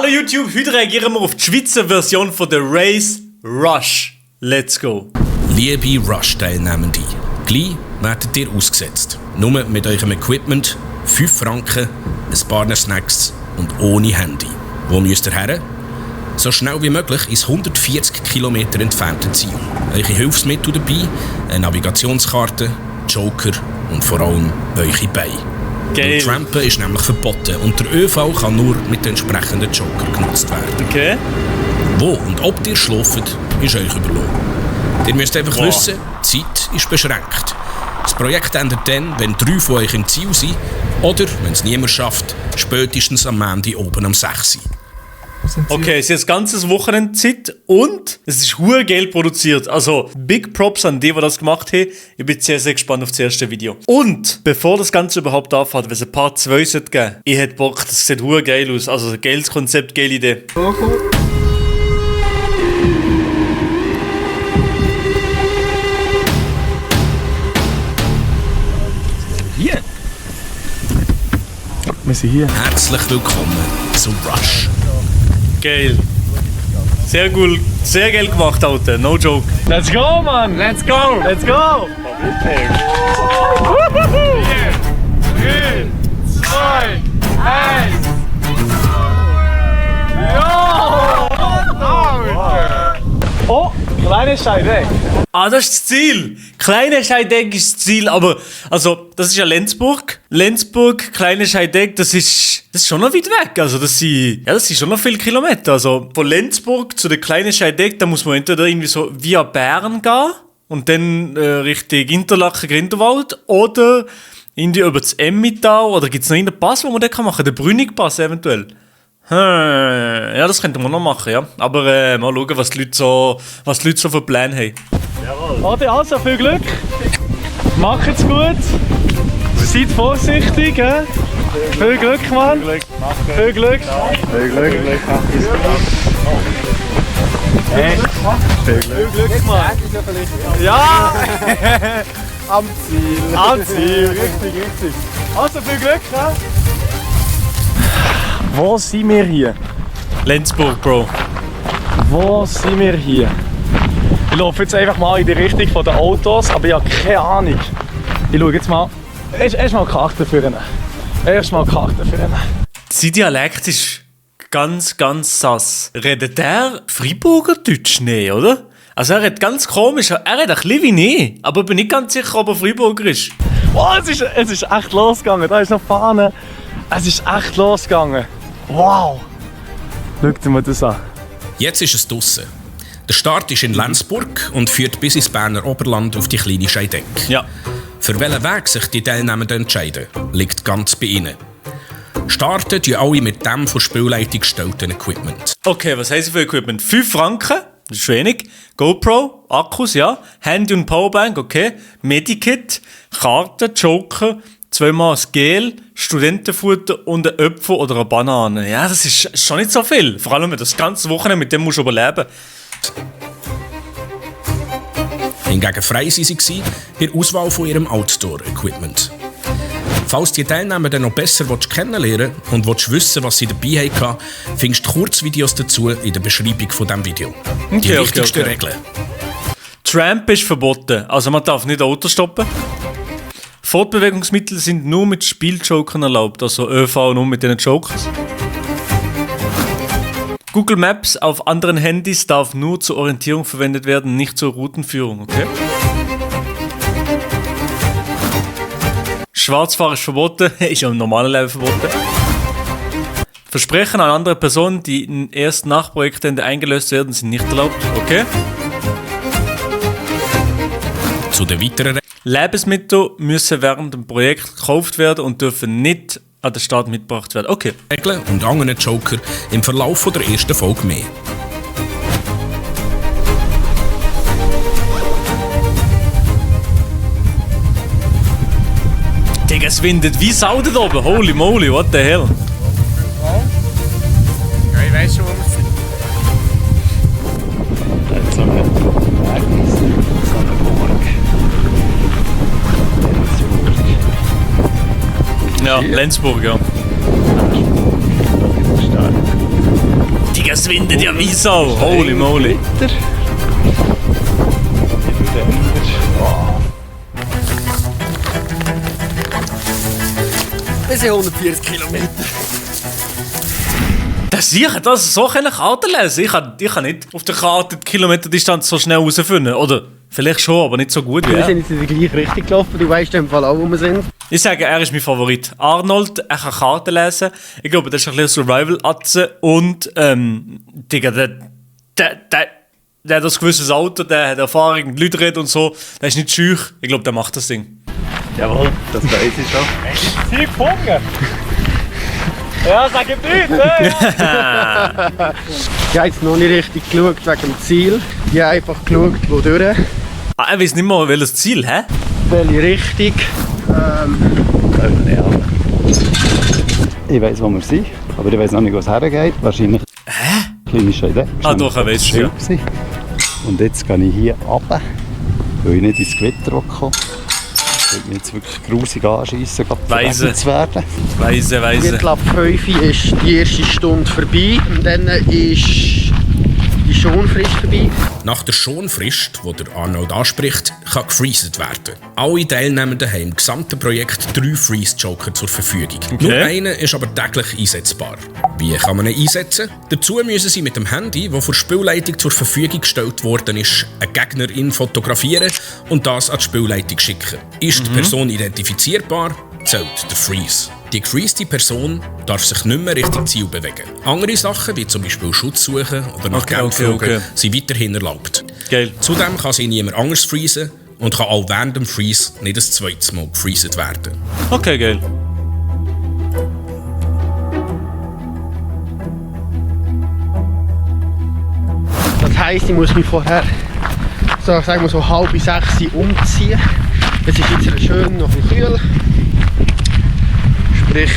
Hallo YouTube, heute reagieren wir auf die Schweizer Version von der Race Rush. Let's go. Liebe Rush-Teilnehmende, gleich werdet ihr ausgesetzt. Nur mit eurem Equipment, 5 Franken, ein paar Snacks und ohne Handy. Wo müsst ihr her? So schnell wie möglich ins 140 Kilometer entfernte Ziel. Eure Hilfsmittel dabei, eine Navigationskarte, Joker und vor allem eure Beine. Geil. Trampen ist nämlich verboten und der ÖV kann nur mit den entsprechenden Joker genutzt werden. Okay. Wo und ob ihr schlaft, ist euch überlassen. Ihr müsst einfach wissen, die Zeit ist beschränkt. Das Projekt endet dann, wenn 3 von euch im Ziel sind oder, wenn es niemand schafft, spätestens am Ende oben am 6 Uhr. Okay, es ist jetzt ganzes Wochenende Zeit und es ist hure Geld produziert. Also Big Props an die das gemacht haben. Ich bin sehr, sehr gespannt auf das erste Video. Und bevor das Ganze überhaupt anfängt, wenn es ein Part 2 sollte geben, ich hätte Bock, das sieht hure geil aus. Also geiles Konzept, geile Idee. Hier? Wir sind hier. Herzlich willkommen zu Rush. Geil. Sehr cool, sehr geil gemacht, Alter. No joke. Let's go, Mann! Let's go! Let's go! 4, 3, 2, 1. Oh, kleine Scheidegg. Ah, das ist das Ziel. Kleine Scheidegg ist das Ziel, aber also das ist ja Lenzburg. Lenzburg, Kleine Scheidegg, das ist schon noch weit weg. Also das sind schon noch viele Kilometer. Also von Lenzburg zu der Kleinen Scheidegg, da muss man entweder irgendwie so via Bern gehen und dann Richtung Interlaken, Grindelwald oder irgendwie über das Emmental oder gibt es noch einen Pass, wo man den machen kann? Den Brünig-Pass eventuell. Ja, das könnte man noch machen, ja. Aber mal schauen, was die Leute so für Pläne haben. Warte, also viel Glück. Macht's gut. Seid vorsichtig, he? Viel Glück, Mann. Viel Glück. Viel Glück. Hey. Viel Glück, Mann. Ja! Am Ziel. Am Ziel, richtig. Also viel Glück, he? Wo sind wir hier? Lenzburg, Bro. Wo sind wir hier? Ich laufe jetzt einfach mal in die Richtung der Autos, aber ich habe keine Ahnung. Ich schaue jetzt mal. Erstmal Karte führen. Sein Dialekt ist ganz, ganz sass. Redet der Freiburger Deutsch? Nee, oder? Also er redet ganz komisch. Er redet ein bisschen wie ich. Aber ich bin nicht ganz sicher, ob er Freiburger ist. Wow, es ist echt losgegangen. Da ist noch Fahne. Es ist echt losgegangen. Wow! Schaut dir mal das an. Jetzt ist es draussen. Der Start ist in Lenzburg und führt bis ins Berner Oberland auf die Kleine Scheidegg. Ja. Für welchen Weg sich die Teilnehmenden entscheiden, liegt ganz bei ihnen. Starten tun alle mit dem von Spielleitung gestellten Equipment. Okay, was haben sie für Equipment? 5 Franken, das ist wenig. GoPro, Akkus, ja. Handy und Powerbank, okay. Medikit, Karten, Joker, 2-mal ein Gel, Studentenfutter und ein Apfel oder eine Banane. Ja, das ist schon nicht so viel. Vor allem, wenn du das ganze Wochenende mit dem musst überleben. Hingegen frei waren sie in der Auswahl von ihrem Outdoor-Equipment. Falls die Teilnehmer dann noch besser kennenlernen und wissen, was sie dabei hatten, findest du Kurzvideos dazu in der Beschreibung von diesem Video. Die wichtigsten Regeln. Tramp ist verboten, also man darf nicht Auto stoppen. Fortbewegungsmittel sind nur mit Spieljokern erlaubt, also ÖV nur mit den Jokers. Google Maps auf anderen Handys darf nur zur Orientierung verwendet werden, nicht zur Routenführung, okay? Schwarzfahren ist verboten, ist ja im normalen Leben verboten. Versprechen an andere Personen, die erst nach Projektende eingelöst werden, sind nicht erlaubt, okay? Zu den weiteren Lebensmittel müssen während dem Projekt gekauft werden und dürfen nicht an den Start mitgebracht werden. Okay. Regeln und anderen Joker im Verlauf der ersten Folge mehr. Digga, es windet wie Sau da oben. Holy moly, what the hell? Ja, ich weiß schon, wo wir sind. Ja, Lenzburg, ja. windet ja wie Sau. Holy moly. Wir sind 140 Kilometer. Ich hätte das so Karten lesen. Ich kann nicht auf der Karte die Kilometerdistanz so schnell herausfinden. Oder vielleicht schon, aber nicht so gut wie Wir er. sind jetzt in die gleiche Richtung gelaufen. Du weißt im Fall auch, wo wir sind. Ich sage, er ist mein Favorit. Arnold, er kann Karten lesen. Ich glaube, das ist ein bisschen Survival-Atze. Und, Digga, der hat ein gewisses Auto, der hat Erfahrung, die Leute reden und so. Der ist nicht schüch. Ich glaube, der macht das Ding. Jawohl, das weiß ich schon. Sie gefunden! Ja, sag ich nicht, ne? Ich habe jetzt noch nicht richtig geschaut wegen dem Ziel. Ich habe einfach geschaut, wodurch. Ah, er weiß nicht mal, welches Ziel, hä? Welche Richtung. Ich weiss, wo wir sind, aber ich weiss noch nicht, wo es hergeht. Wahrscheinlich klinische Idee. Ah, doch, er weiß es ja. Und jetzt gehe ich hier runter, weil ich nicht ins Gewitter kommen. Ich will mich jetzt wirklich grusig anschiessen, Weise. zu werden. Weise. Viertel ab 5 ist die erste Stunde vorbei. Und dann ist die Schonfrist vorbei. Nach der Schonfrist, die der Arnold anspricht, kann gefreezed werden. Alle Teilnehmenden haben im gesamten Projekt 3 Freeze-Joker zur Verfügung. Nur einer ist aber täglich einsetzbar. Wie kann man ihn einsetzen? Dazu müssen sie mit dem Handy, das von der Spielleitung zur Verfügung gestellt worden ist, einen Gegnerin fotografieren und das an die Spielleitung schicken. Ist die Person identifizierbar, zählt der Freeze. Die gefreezte Person darf sich nicht mehr Richtung Ziel bewegen. Andere Sachen, wie zum Beispiel Schutz suchen oder nach Geld fragen, sind weiterhin erlaubt. Geil. Zudem kann sie niemand anders freezen und kann auch während dem Freeze nicht ein zweites Mal gefreezed werden. Okay, geil. Das heisst, ich muss mich vorher so, sagen wir so 5:30 umziehen. Es ist jetzt schön noch ein bisschen kühl. Sprich,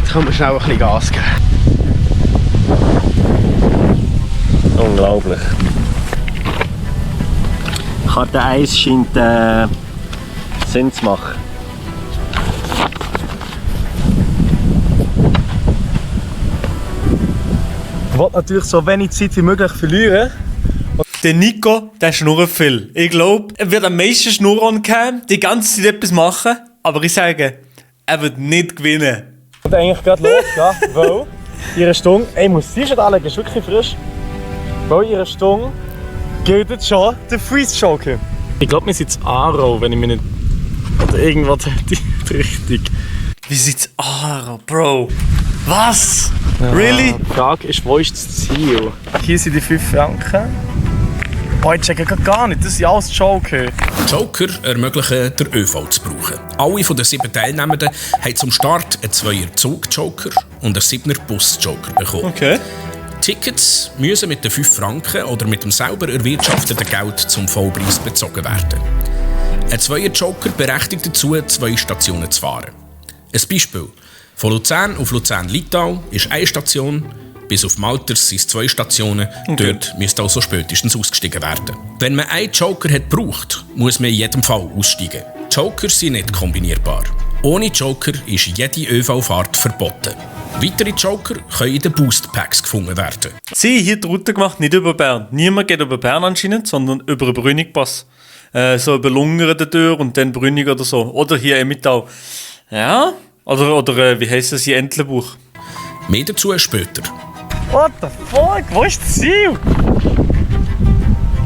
jetzt kann man schnell ein bisschen Gas geben. Unglaublich. Karte 1 scheint Sinn zu machen. Ich will natürlich so wenig Zeit wie möglich verlieren. Der Nico, der schnurrt viel. Ich glaube, er wird am meisten Schnurren haben, die ganze Zeit etwas machen. Aber ich sage, er wird nicht gewinnen. Und eigentlich gerade los, ja, weil ihre Stunde, ich muss sie schon anlegen, ist wirklich frisch. Weil ihre Stunde gilt jetzt schon der Freeze-Joker. Ich glaube, wir sind in Aarau, wenn ich mich nicht... Oder irgendwas die Richtung. Wie sieht's aus, Bro? Was? Really? Die Frage ist, wo ist das Ziel? Hier sind die 5 Franken. Oh, ich checke gar nicht, das sind alles Joker. Joker ermöglichen, den ÖV zu brauchen. Alle von den 7 Teilnehmenden haben zum Start einen 2er Zug-Joker und einen 7er Bus-Joker bekommen. Okay. Tickets müssen mit den 5 Franken oder mit dem selber erwirtschafteten Geld zum Vollpreis bezogen werden. Ein 2er Joker berechtigt dazu, 2 Stationen zu fahren. Ein Beispiel. Von Luzern auf Luzern-Litau ist eine Station, bis auf Malters sind es 2 Stationen, dort müsste also spätestens ausgestiegen werden. Wenn man einen Joker hat gebraucht, muss man in jedem Fall aussteigen. Jokers sind nicht kombinierbar. Ohne Joker ist jede ÖV-Fahrt verboten. Weitere Joker können in den Boost-Packs gefunden werden. Sie haben hier die Route gemacht, nicht über Bern. Niemand geht über Bern anscheinend, sondern über einen Brünnigpass. So über Lungern durch und dann Brünnig oder so. Oder hier Emmittal. Ja, oder wie heisst das hier, Entlebuch. Mehr dazu später. What the fuck? Wo ist das Ziel?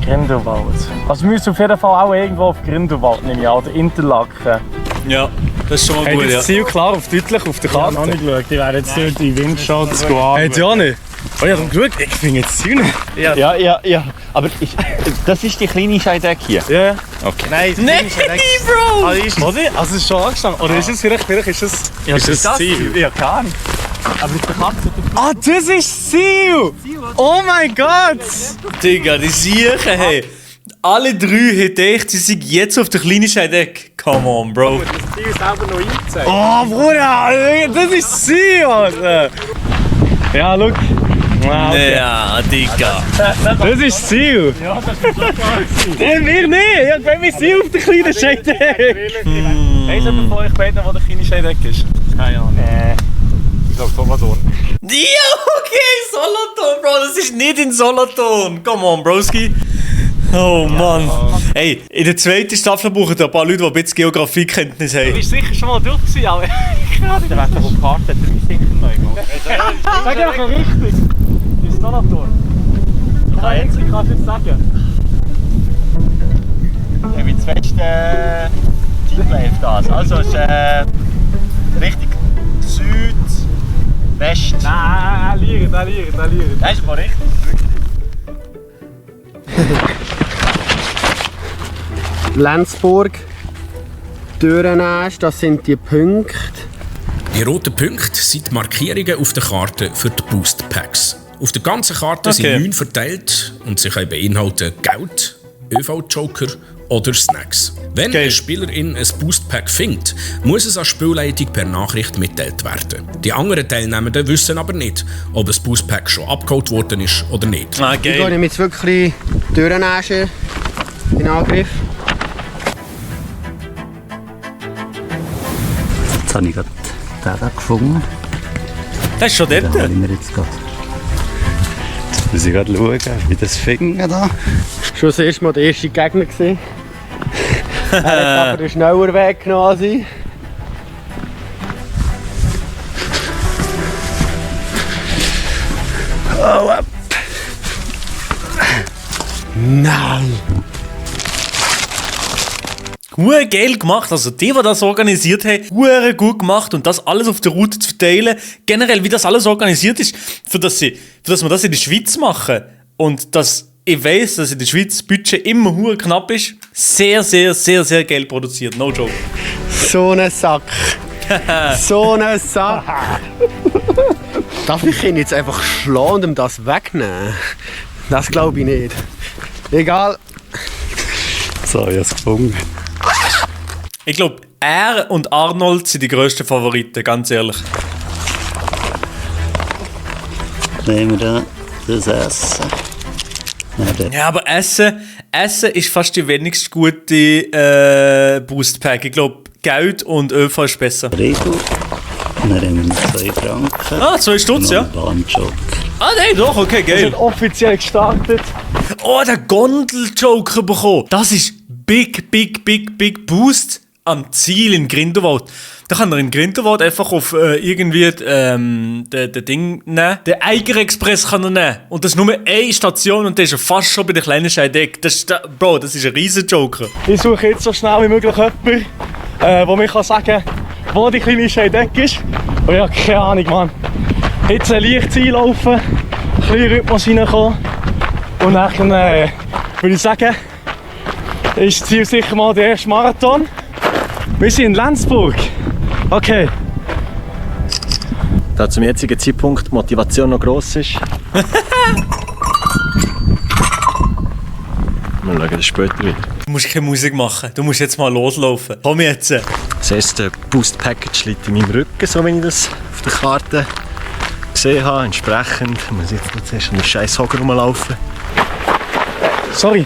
Grindelwald. Also wir müssen auf jeden Fall auch irgendwo auf Grindelwald nehmen, oder Interlaken. Ja, das ist schon mal gut, ja. Das Ziel klar auf deutlich auf der Karte? Ich habe noch nicht geschaut, ich werde jetzt durch die Windschatz gehen. Hättest du auch nicht? Oh, ich habe geschaut, ich finde jetzt das Ziel nicht. Ja. Aber das ist die kleine Scheideck hier. Ja. Okay. Nein, Bro! Also es ist schon angestanden. Oder ist es vielleicht ist es das Ziel? Ja, keine Ahnung. Aber ist der Katze... Ah, das ist das Ziel! Oh mein Gott! Digga, die Siechen, hey. Alle 3 haben gedacht, sie sind jetzt auf der kleinen Scheideck. Come on, Bro. Das Ziel selber noch einzeigen. Oh, Bruder! Das ist das Ziel, Alter! Ja, schau. Wow, okay. Ja, Digga. Das ist das Ziel! Ja, das ist klar. Wir nicht! Ich bin mit Sie auf der kleinen Scheideck! Weißt du von euch beiden, wo der kleine Scheideck ist? Keine Ahnung. glaube Solothurn. Ja, okay, Solothurn, Bro, das ist nicht in Solothurn. Come on, Broski. Oh Mann. Hey, in der zweiten Staffel brauchen da ein paar Leute, die ein bisschen Geografiekenntnis haben. Du bist sicher schon mal durch gewesen, aber ich kann nicht. Der Weg auf die Karte, der ist sicher neu. Sag einfach richtig. Das ist Solothurn. Komm, jetzt kannst du jetzt sagen. Ja, wie das beste Zeitleif das. Also es ist Richtung Südwest. Nein, lieren. Das ist aber richtig. Lenzburg, Dürrenäsch, das sind die Punkte. Die roten Punkte sind die Markierungen auf der Karte für die Boost Packs. Auf der ganzen Karte sind 9 verteilt und sie können beinhalten Geld, ÖV-Joker oder Snacks. Wenn eine Spielerin ein Boost Pack findet, muss es an Spielleitung per Nachricht mitteilt werden. Die anderen Teilnehmenden wissen aber nicht, ob ein Boost Pack schon abgeholt worden ist oder nicht. Ah, Ich gehe jetzt wirklich Dürrenäsch in Angriff. Jetzt habe ich gerade den da gefunden. Das ist schon dort. Den habe ich mir jetzt gerade. Jetzt muss ich gerade schauen, wie das Finger da. Schon das erste Mal der erste Gegner gesehen. Er hat aber den schneller weggenommen als ich. Oh, ab. Nein! Hure geil gemacht, also die das organisiert haben, hure gut gemacht und das alles auf der Route zu verteilen. Generell, wie das alles organisiert ist, für dass wir das in der Schweiz machen und dass ich weiss, dass in der Schweiz das Budget immer hure knapp ist. Sehr, sehr, sehr, sehr geil produziert, no joke. So ein Sack! So ein Sack! Darf ich ihn jetzt einfach schlagen und ihm das wegnehmen? Das glaube ich nicht. Egal. So, ich habe es gefunden. Ich glaube, er und Arnold sind die grössten Favoriten, ganz ehrlich. Nehmen wir das Essen. Ja, aber Essen ist fast die wenigst gute Boost Pack. Ich glaube, Geld und ÖV ist besser. Regel. Und dann haben wir 2 Franken. Ah, 2 Stutz, ja? Bahnjoker. Ah, nein, doch, okay, Wir geil. sind offiziell gestartet. Oh, der Gondel-Joker bekommen. Das ist big Boost am Ziel in Grindelwald. Da kann er in Grindelwald einfach auf irgendwie den Ding nehmen. Den Eiger-Express kann er nehmen. Und das ist nur eine Station und der ist ja fast schon bei der kleinen Scheideck. Bro, das ist ein riesen Joker. Ich suche jetzt so schnell wie möglich jemanden, der mir sagen kann, wo die kleine Scheideck ist. Aber ich habe keine Ahnung, Mann. Jetzt leicht einlaufen, ein bisschen Rhythmus reinkommen. Und dann würde ich sagen, ist das Ziel sicher mal der erste Marathon. Wir sind in Lenzburg. Okay. Da zum jetzigen Zeitpunkt die Motivation noch gross ist. Wir schauen das später wieder. Du musst keine Musik machen. Du musst jetzt mal loslaufen. Komm jetzt. Das erste Boost Package liegt in meinem Rücken, so wie ich das auf der Karte gesehen habe. Entsprechend muss ich jetzt noch zuerst an den scheiß Hocker rumlaufen. Sorry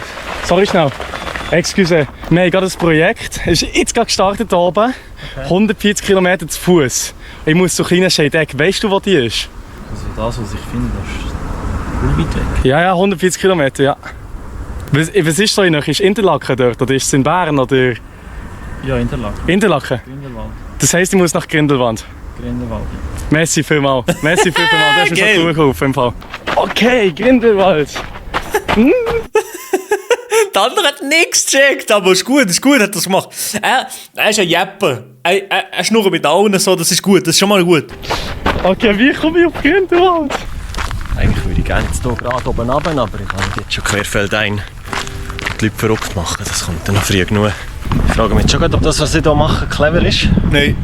schnell. Excuse, wir haben gerade ein Projekt. Es ist jetzt gerade gestartet hier oben. 140 km zu Fuß. Ich muss so kleine Scheideck. Weißt du, wo die ist? Also das, was ich finde, das ist weit weg. Ja, 140 km, ja. Was ist so in euch? Ist Interlaken dort oder ist es in Bern? Oder? Ja, Interlaken. Interlaken? Grindelwald. Das heisst, ich muss nach Grindelwald. Grindelwald. Merci vielmals. Merci vielmals. Das ist mir Geil. schon gut geholfen im Fall. Okay, Grindelwald. Der andere hat nichts gecheckt, aber ist gut, hat er das gemacht. Er ist ein Jepper. Er schnurrt mit allen so, das ist gut, das ist schon mal gut. Okay, wie komme ich auf Grindelwald? Eigentlich würde ich gerne jetzt hier gerade oben runter, aber ich kann jetzt schon querfeldein die Leute verrückt machen. Das kommt dann noch früh genug. Ich frage mich jetzt schon, ob das, was ich hier mache, clever ist. Nein.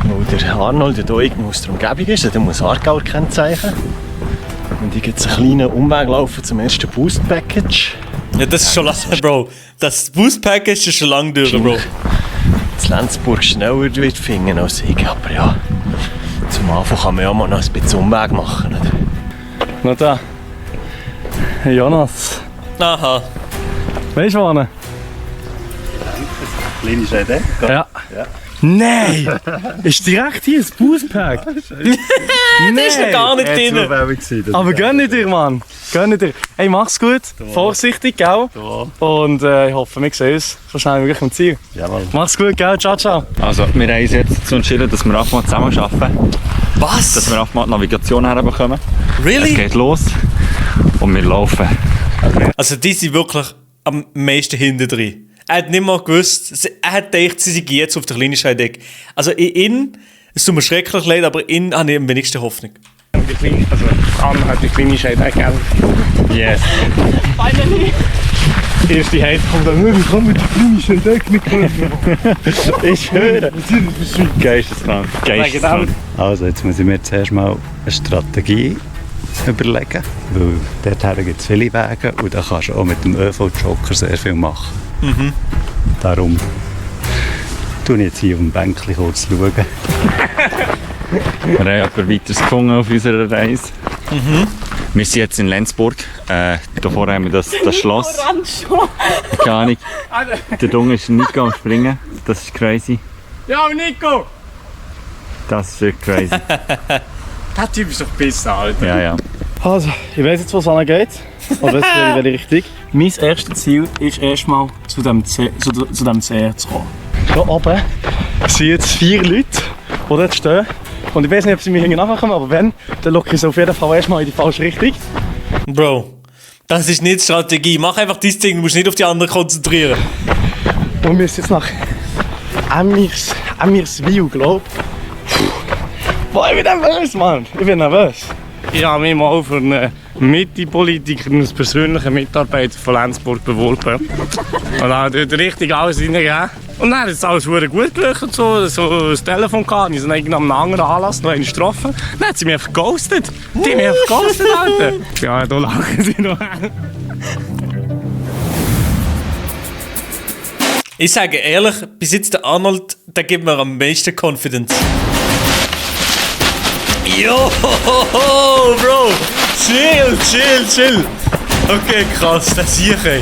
Weil der Arnold ja hier irgendwo aus der Umgebung ist, der muss Aargauer kennzeichnen. Und ich jetzt einen kleinen Umweg laufen zum ersten Boost Package. Ja, das ist schon lange, Bro. Das Boost Package ist schon lange durch, Bro. Das Lenzburg schneller wird finden als ich, aber ja. Zum Anfang kann man ja mal noch ein bisschen Umweg machen. Oder? Na da. Hey Jonas. Aha. Weißt du, wo? Kleine Scheideck. Ja. Nein! Ist direkt hier ein Boostpack? Das ist noch gar nicht drin. Aber gönn dir, Mann. Gönn dir. Hey, mach's gut. Vorsichtig, gell? Und ich hoffe, wir sehen uns so schnell wie möglich am Ziel. Jawohl. Mach's gut, gell? Ciao, ciao. Also, wir haben uns jetzt dazu entschieden, dass wir einfach mal zusammen arbeiten. Dass Was? wir einfach mal die Navigation herbekommen. Es Really? geht los und wir laufen. Also die sind wirklich am meisten hinten drin. Er hat nicht mal gewusst, er hat gedacht, sie sind jetzt auf der kleinen Scheideck. Also es tut mir schrecklich leid, aber habe ich am wenigsten Hoffnung. Also, Anna hat die kleine Scheide, gell? Yes. Erste Hate kommt dann, ich kann mit der kleinen Scheide nicht kommen. Ich höre. Geisteskrank. Geisteskrank. Also jetzt muss ich mir zuerst mal eine Strategie überlegen, weil dorthin gibt es viele Wege und da kannst du auch mit dem ÖV-Joker sehr viel machen. Darum schaue ich jetzt hier auf dem Bänkchen kurz schauen. Wir haben aber weiteres gefunden auf unserer Reise. Wir sind jetzt in Lenzburg. Da vorne haben wir das Schloss. Keine Ahnung. Der Junge ist nicht am Springen. Das ist crazy. Ja, Nico! Das ist wirklich crazy. Der Typ ist doch besser, Alter. Ja, ja. Also, ich weiss jetzt, was angeht. Oder jetzt in welche Richtung. Mein erstes Ziel ist erstmal zu dem See zu kommen. Hier oben sind jetzt 4 Leute, die dort stehen. Und ich weiß nicht, ob sie mir hinten nachkommen, aber wenn, dann locke ich sie auf jeden Fall erstmal in die falsche Richtung. Bro, das ist nicht Strategie. Mach einfach dein Ding, du musst nicht auf die anderen konzentrieren. Und wir müssen jetzt nach Emirswil, glaube ich. Boah, ich bin nervös, Mann. Ich bin nervös. Ich habe mich mal für einen Mitte-Politiker, einen persönlichen Mitarbeiter von Lenzburg beworben. Und dann hat er richtig alles reingegeben. Und dann ist alles verdammt gut gelaufen. So das Telefon gehabt. Ich habe an einem anderen Anlass noch einen getroffen. Dann hat sie mich einfach geghostet. Die haben mich einfach geghostet, Alter. Ja, da lachen sie noch. Ich sage ehrlich, bis jetzt der Arnold, der gibt mir am meisten Confidence. Yo, Bro! Chill! Okay, krass, das sehe ich, ey.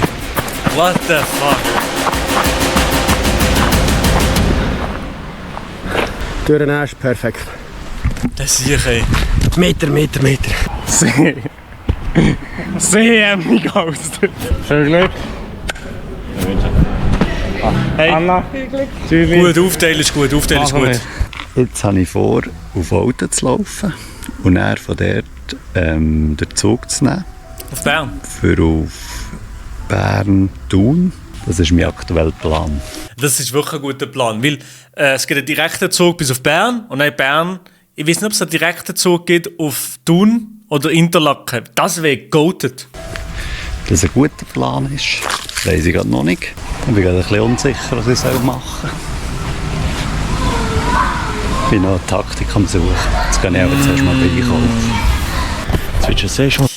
What the fuck? Durch ist perfekt. Das sehe ich, ey. Meter. Sehr mich geghostet. Viel Glück. Hey, Anna. Viel Glück. Gut, aufteilen ist gut. Jetzt habe ich vor, auf Auto zu laufen und dann von dort den Zug zu nehmen. Auf Bern? Für auf Bern-Thun. Das ist mein aktueller Plan. Das ist wirklich ein guter Plan, weil es gibt einen direkten Zug bis auf Bern und dann Bern, ich weiß nicht, ob es einen direkten Zug gibt auf Thun oder Interlaken. Das wäre goated. Dass es ein guter Plan ist, weiss ich gerade noch nicht. Ich bin gerade ein bisschen unsicher, was ich machen soll. Ich bin noch eine Taktik am Suchen. Jetzt kann ich aber zuerst mal einkaufen.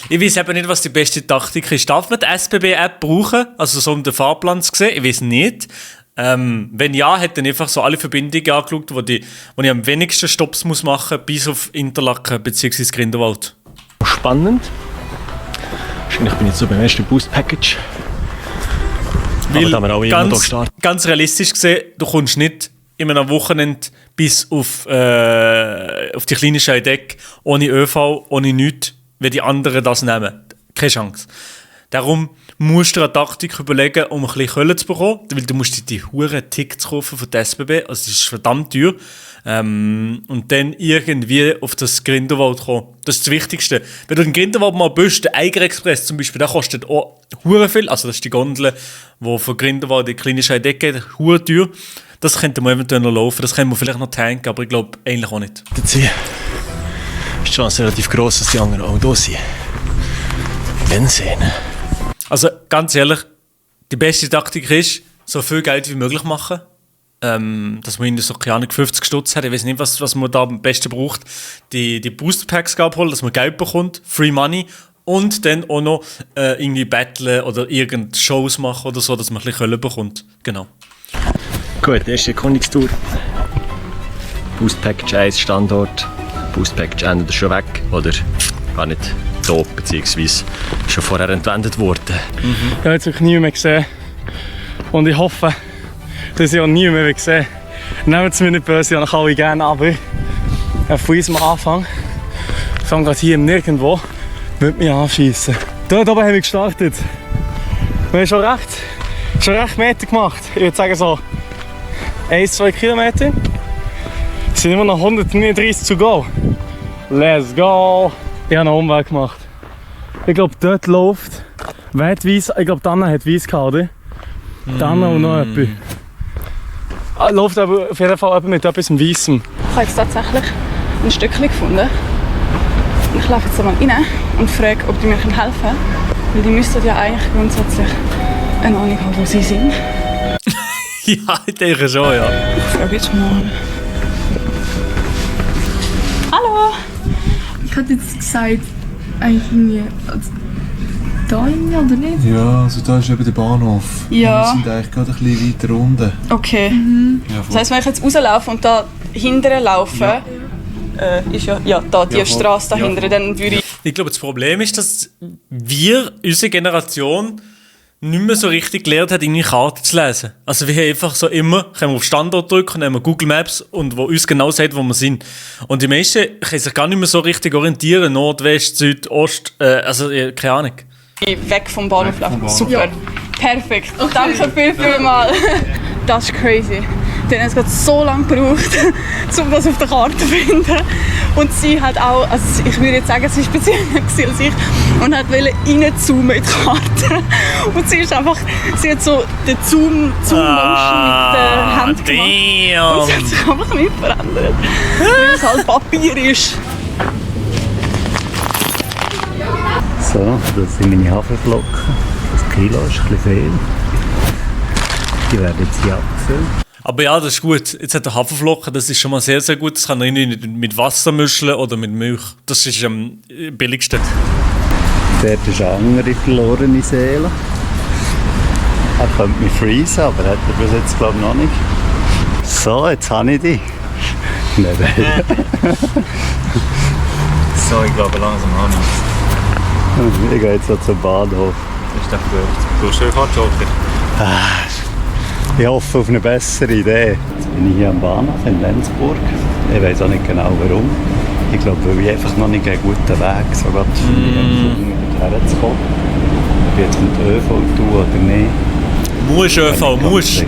Ich weiß eben nicht, was die beste Taktik ist. Darf man die SBB-App brauchen? Also so um den Fahrplan zu sehen? Ich weiß nicht. Wenn ja, hätte ich einfach so alle Verbindungen angeschaut, wo ich am wenigsten Stopps machen muss, bis auf Interlaken bzw. Grindelwald. Spannend. Wahrscheinlich bin ich jetzt so beim ersten Boost-Package. Weil da haben wir auch immer hier gestartet. ganz realistisch gesehen, du kommst nicht in einem Wochenende bis auf die kleine Scheideck ohne ÖV, ohne nichts, wie die anderen das nehmen. Keine Chance. Darum musst du eine Taktik überlegen, um ein bisschen Kohle zu bekommen, weil du musst die huren Tickets kaufen von der SBB, also es ist verdammt teuer. Und dann irgendwie auf das Grindelwald kommen. Das ist das Wichtigste. Wenn du den Grindelwald mal bist, der Eiger Express zum Beispiel, der kostet auch hure viel, also das ist die Gondel, die von Grindelwald in die kleine Scheideck geht, hure teuer. Das könnte man eventuell noch laufen, das können wir vielleicht noch tanken, aber ich glaube eigentlich auch nicht. Jetzt hier ist die Chance relativ gross, dass die anderen auch da sind. Wenn sehen. Also ganz ehrlich, die beste Taktik ist, so viel Geld wie möglich machen. Dass man so, keine Ahnung, 50 Stutz hat. Ich weiß nicht, was man da am besten braucht. Die Booster Packs abholen, dass man Geld bekommt, Free Money. Und dann auch noch irgendwie battlen oder irgendeine Shows machen oder so, dass man ein bisschen Kohle bekommt. Genau. Gut, erste Erkundungstour. Boost Package 1 Standort. Boost Package entweder schon weg oder gar nicht da, beziehungsweise schon vorher entwendet worden. Ich habe jetzt wirklich niemand mehr gesehen. Und ich hoffe, dass ich auch niemand mehr sehen. Nehmt es mir nicht böse, ich kann alle gerne, aber von unserem Anfang, ich fange gerade hier im Nirgendwo, wird mich anschiessen. Dort oben haben wir gestartet. Wir haben schon recht Meter gemacht. Ich würde sagen so 1-2 Kilometer. Es sind immer noch 139 zu go. Let's go! Ich habe einen Umweg gemacht. Ich glaube, dort läuft. Wer hat Weiss? Ich glaube, Anna hat Weiss gehabt, oder? Anna und noch jemand. Läuft aber auf jeden Fall jemand mit etwas Weissem. Ich habe jetzt tatsächlich ein Stückchen gefunden. Ich laufe jetzt mal rein und frage, ob die mir helfen können. Weil die müssten ja eigentlich grundsätzlich eine Ahnung haben, wo sie sind. Ja, ich denke schon, ja. Ich frage jetzt mal. Hallo! Ich hätte jetzt gesagt, eigentlich da irgendwie, oder nicht? Ja, also da ist eben der Bahnhof. Ja. Wir sind eigentlich gerade ein bisschen weiter unten. Okay. Ja, Das heisst, wenn ich jetzt rauslaufe und da hinten laufe, ist ja da die Straße dahinter, dann würde ich... Ich glaube, das Problem ist, dass wir, unsere Generation, nicht mehr so richtig gelernt hat, irgendwie Karten zu lesen. Also wir haben einfach so immer, können wir auf Standort drücken, dann haben wir Google Maps und wo uns genau sagt, wo wir sind. Und die meisten können sich gar nicht mehr so richtig orientieren, Nord, West, Süd, Ost, keine Ahnung. weg vom Bahnhof laufen. Super. Ja. Perfekt. Danke vielmals. Das ist crazy. Die haben es gerade so lange gebraucht, um das auf der Karte zu finden. Und sie hat auch, also ich würde jetzt sagen, sie war spezieller als ich und hat reinzoomen in die Karte. Und sie ist einfach, sie hat so den Zoom-Motion mit der Hand gemacht. Damn. Und sie hat sich einfach nicht verändert, weil es halt Papier ist. So, das sind meine Haferflocken. Das Kilo ist ein bisschen viel. Die werden jetzt hier abgefüllt. Aber ja, das ist gut. Jetzt hat er Haferflocken, das ist schon mal sehr, sehr gut. Das kann er nicht mit Wasser mischen oder mit Milch. Das ist am billigsten. Dort ist eine andere verlorene Seele. Er könnte mich freezen, aber hat er bis jetzt glaube ich noch nicht. So, jetzt habe ich die. Nein. So, ich glaube langsam habe ich. Ich gehe jetzt noch zum Bahnhof. Das ist der verrückt. Du hast schon Joker. Ich hoffe auf eine bessere Idee. Jetzt bin ich hier am Bahnhof in Lenzburg. Ich weiß auch nicht genau warum. Ich glaube, weil ich einfach noch nicht einen guten Weg so herzukommen. Ob ich jetzt mit ÖV tue oder nicht. Muss ÖV, muss.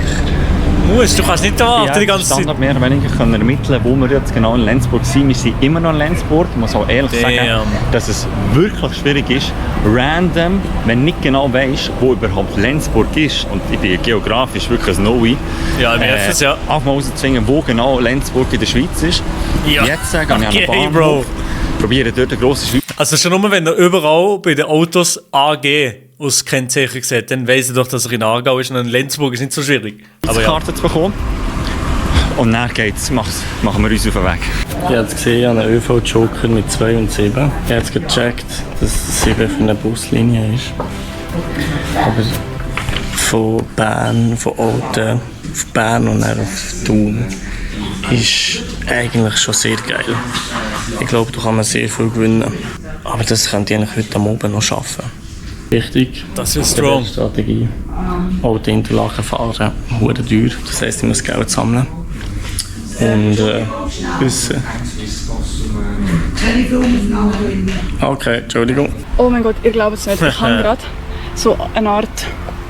Du kannst nicht warten die ganze Zeit. Standard mehr oder weniger können ermitteln, wo wir jetzt genau in Lenzburg sind. Wir sind immer noch in Lenzburg. Ich muss auch ehrlich sagen, dass es wirklich schwierig ist, random, wenn du nicht genau weißt, wo überhaupt Lenzburg ist, und ich bin geografisch wirklich ein Neue, Ja, im Effens, ja. auch mal rauszuzwingen, wo genau Lenzburg in der Schweiz ist. Ja. Jetzt gehe ich an den Okay, Bahnhof, probiere dort eine grosse Schweiz. Also schon nur, wenn er überall bei den Autos AG aus Kennzeichen sieht, dann weiss er doch, dass er in Aargau ist, und in Lenzburg ist nicht so schwierig. Aber ja. Karte zu bekommen. Und dann geht's, machen wir uns auf den Weg. Ich habe gesehen, einen ÖV-Joker mit 2 und 7. Ich habe gecheckt, dass 7 für eine Buslinie ist. Aber von Bern, von Olten auf Bern und dann auf Thun ist eigentlich schon sehr geil. Ich glaube, da kann man sehr viel gewinnen. Aber das könnte ich eigentlich heute am Abend noch schaffen. Wichtig, Das ist strong. Strategie. Alte Interlaken fahren, hure teuer. Das heisst, ich muss Geld sammeln. Und wissen. Okay, Entschuldigung. Oh mein Gott, ihr glaubt es nicht. Ich habe gerade so eine Art,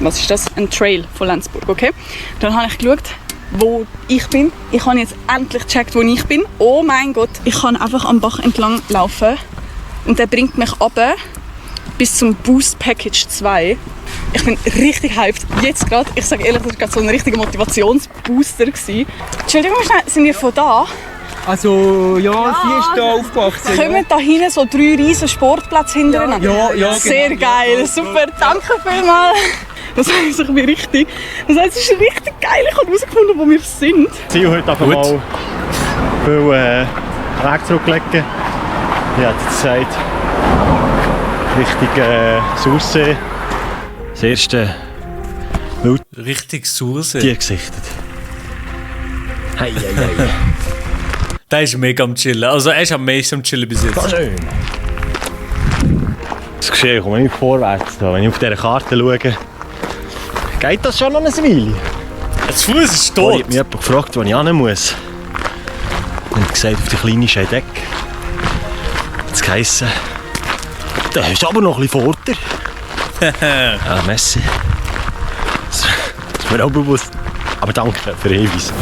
was ist das? Ein Trail von Lenzburg, okay? Dann habe ich geschaut, wo ich bin. Ich habe jetzt endlich gecheckt, wo ich bin. Oh mein Gott, ich kann einfach am Bach entlang laufen. Und der bringt mich runter bis zum Boost Package 2. Ich bin richtig hyped. Jetzt gerade, ich sage ehrlich, das war gerade so ein richtiger Motivationsbooster gewesen. Entschuldigung, sind ihr von da? Also, ja, sie ist da aufgewachsen. Kommen da hinten so 3 riesen Sportplätze hintereinander? Ja, Sehr genau. geil, super, danke vielmals. Das heisst, ich bin richtig. Das heisst, es ist richtig geil. Ich habe herausgefunden, wo wir sind. Ziel heute einfach mal viel Weg zurücklegen. Ich habe jetzt gesagt, Richtung Sauersee. Das erste Richtig Sursee. Tier gesichtet. Hei, hei, hei. Der ist mega am Chillen. Also er ist am meisten am Chillen bis jetzt. Schön. Das Geschehen kommt nicht vorwärts. Wenn ich auf dieser Karte schaue, geht das schon noch eine Weile. Das Fuß ist Da tot. hat mich jemand gefragt, wo ich hin muss. Und hat gesagt, auf die kleine Scheidegg. Das geheissen, da hast du aber noch ein bisschen Vorder. Ja, merci. Das ist mir auch bewusst. Aber danke für den Hinweis.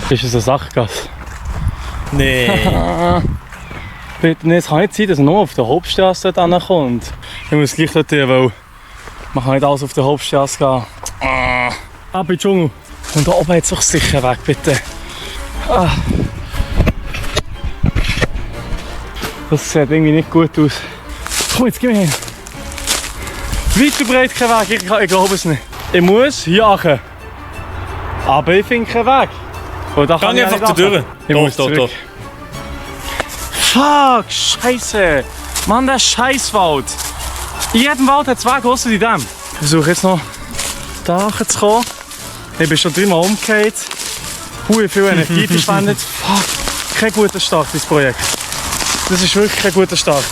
Ist es eine Sackgasse? Nee. Bitte nicht, es kann nicht sein, dass er nur auf der Hauptstraße dort kommt. Ich muss gleich dort hin, weil man kann nicht alles auf der Hauptstraße gehen. Ab in den Dschungel. Und da oben hat es doch sicher weg, bitte. Das sieht irgendwie nicht gut aus. Komm, jetzt geh mir hin. Weit und breit kein Weg, ich glaube es nicht. Ich muss hier achen. Aber ich finde keinen Weg. Und da kann Gang ich einfach da nicht durch. Ich muss zurück. Fuck, Scheiße! Mann, der Scheißwald! In jedem Wald hat es Wege, ausser in dem. Ich versuche jetzt noch da zu kommen. Ich bin schon 3-mal umgekehrt. Viel Energie verschwendet. Fuck, kein guter Start, dieses Projekt. Das ist wirklich kein guter Start.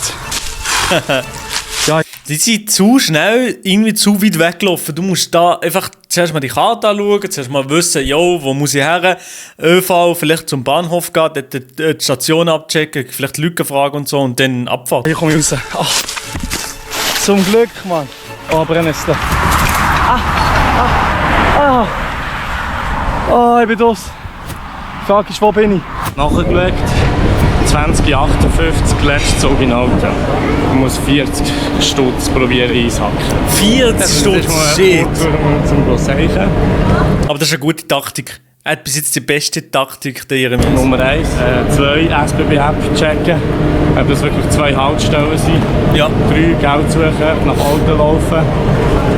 Die sind zu schnell irgendwie zu weit weggelaufen. Du musst da einfach zuerst mal die Karte anschauen, zuerst mal wissen, jo, wo muss ich her? ÖV, vielleicht zum Bahnhof gehen, dort die Station abchecken, vielleicht die Leute fragen und so und dann abfahren. Hier komme ich raus. Ach, zum Glück, Mann. Oh, Brennnessel. Ich bin draus. Die Frage ist, wo bin ich? Nachgeschaut. 2058 letztes Originalauto. Ich muss 40 Stutz probieren einsacken. 40 Stutz, shit. Zum Zeichen. Aber das ist eine gute Taktik. Er hat bis jetzt die beste Taktik der Jeremias. Nummer 1. 2 SBB-App checken, ob das wirklich 2 Haltestellen sind. Ja. 3 Geld suchen, nach Alten laufen,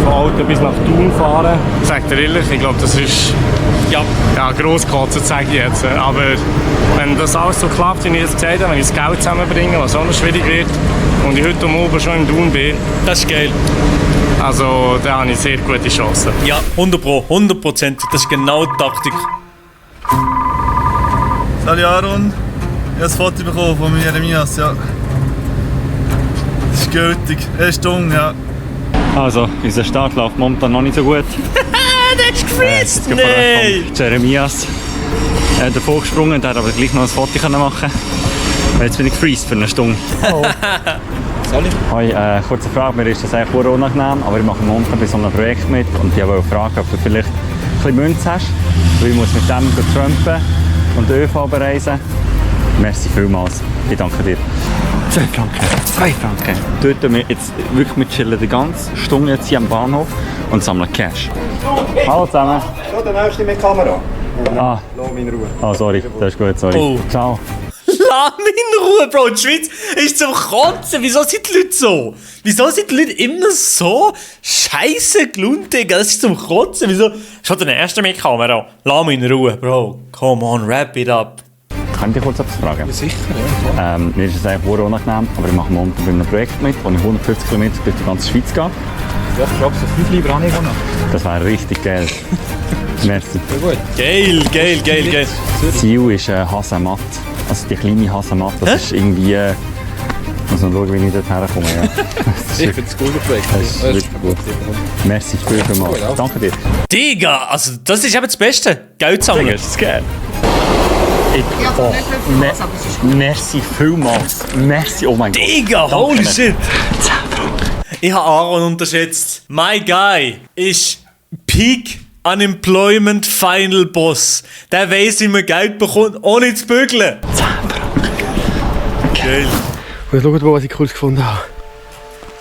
von Alten bis nach Thun fahren. Ich sage dir ehrlich, ich glaube, das ist ja, grosskotzend, sage ich jetzt. Aber wenn das alles so klappt, wie ich jetzt gesagt habe, wenn ich das Geld zusammenbringe, was auch noch schwierig wird, und ich heute Morgen schon im Thun bin, das ist geil. Also da habe ich sehr gute Chancen. Ja, 100%. Das ist genau die Taktik. Salut Aaron, ich habe ein Foto bekommen von Jeremias, ja. Das ist gültig, er ist dumm, ja. Also, unser Start läuft momentan noch nicht so gut. Das ist gefreest! Nein! Jeremias davor gesprungen, der hat aber gleich noch ein Foto machen. Jetzt bin ich gefreest für eine Stunde. Oh. Soll ich? Hoi, kurze Frage, mir ist das eigentlich unangenehm, aber ich mache momentan bei so einem Projekt mit und ich wollte fragen, ob du vielleicht ein bisschen Münze hast, weil ich muss mit dem trampen und den ÖV bereisen. Merci vielmals, ich danke dir. 2 Franken. 2 Franken. Dort wir jetzt wirklich chillen die ganze Stunde jetzt hier am Bahnhof und sammeln Cash. Hallo zusammen. So, dann nimmst du mit Kamera. Ah. Lass mich in Ruhe. Ah, sorry, das ist gut, sorry. Oh. Ciao. Lass mich in Ruhe, Bro. Die Schweiz ist zum Kotzen. Wieso sind die Leute so? Wieso sind die Leute immer so scheisse geluntig? Das ist zum Kotzen. Wieso? Schon den ersten mit Kamera. Lass mich in Ruhe, Bro. Come on, wrap it up. Kann ich dich kurz etwas fragen? Ja, sicher, ja. Mir ist es eigentlich unangenehm, aber ich mache momentan bei einem Projekt mit, wo ich 150 km durch die ganze Schweiz gehe. Ja, ich glaube, so 5 lieber auch nicht noch. Das wäre richtig geil. Merci. Ja, gut. Geil. Das Ziel ist Hasematt. Also die kleine Hasematt, das ist irgendwie... Ich muss noch schauen, wie ich dort herkomme. Ja. Ich finde es gut Projekt. Das ist wirklich gut. Merci vielmals. Danke dir. Digga, also das ist eben das Beste. Geld sammeln. Digga, ist das geil. Merci vielmals. Merci, oh mein Gott. Digga, holy shit. Ich habe Aaron unterschätzt. My guy ist Peak Unemployment Final Boss. Der weiss, wie man Geld bekommt, ohne zu bügeln. 10 Franken. Geil. Und schaut mal, was ich kurz gefunden habe.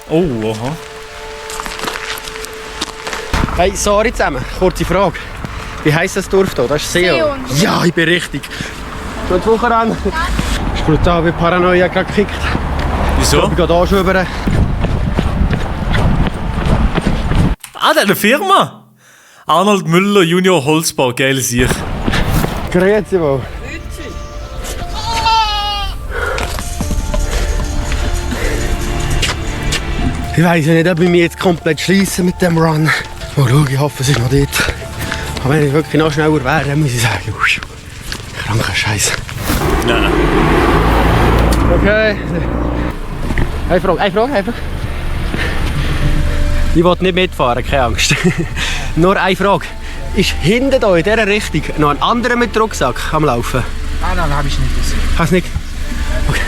Oh, aha. Hey, sorry zusammen, kurze Frage. Wie heisst das Dorf hier? Das ist Seon. Ja, ich bin richtig. Gute Woche an. Ist brutal, wie Paranoia gerade gekickt. Wieso? Ich gehe hier schon rüber. Ah, der hat eine Firma. Arnold Müller Junior Holzbau, geil Sieg. Grüezi wohl. Ich weiss ja nicht, ob ich mich jetzt komplett schließe mit dem Run. Mal schauen, ich hoffe, es ist noch dort. Aber wenn ich wirklich noch schneller wäre, dann muss ich sagen, kranker Scheiß. Nein. Okay. Eine Frage einfach. Ich will nicht mitfahren, keine Angst. Nur eine Frage. Ist hinter euch in dieser Richtung noch ein anderer mit Rucksack am Laufen? Nein, habe ich nicht gesehen. Hast du nicht? Okay.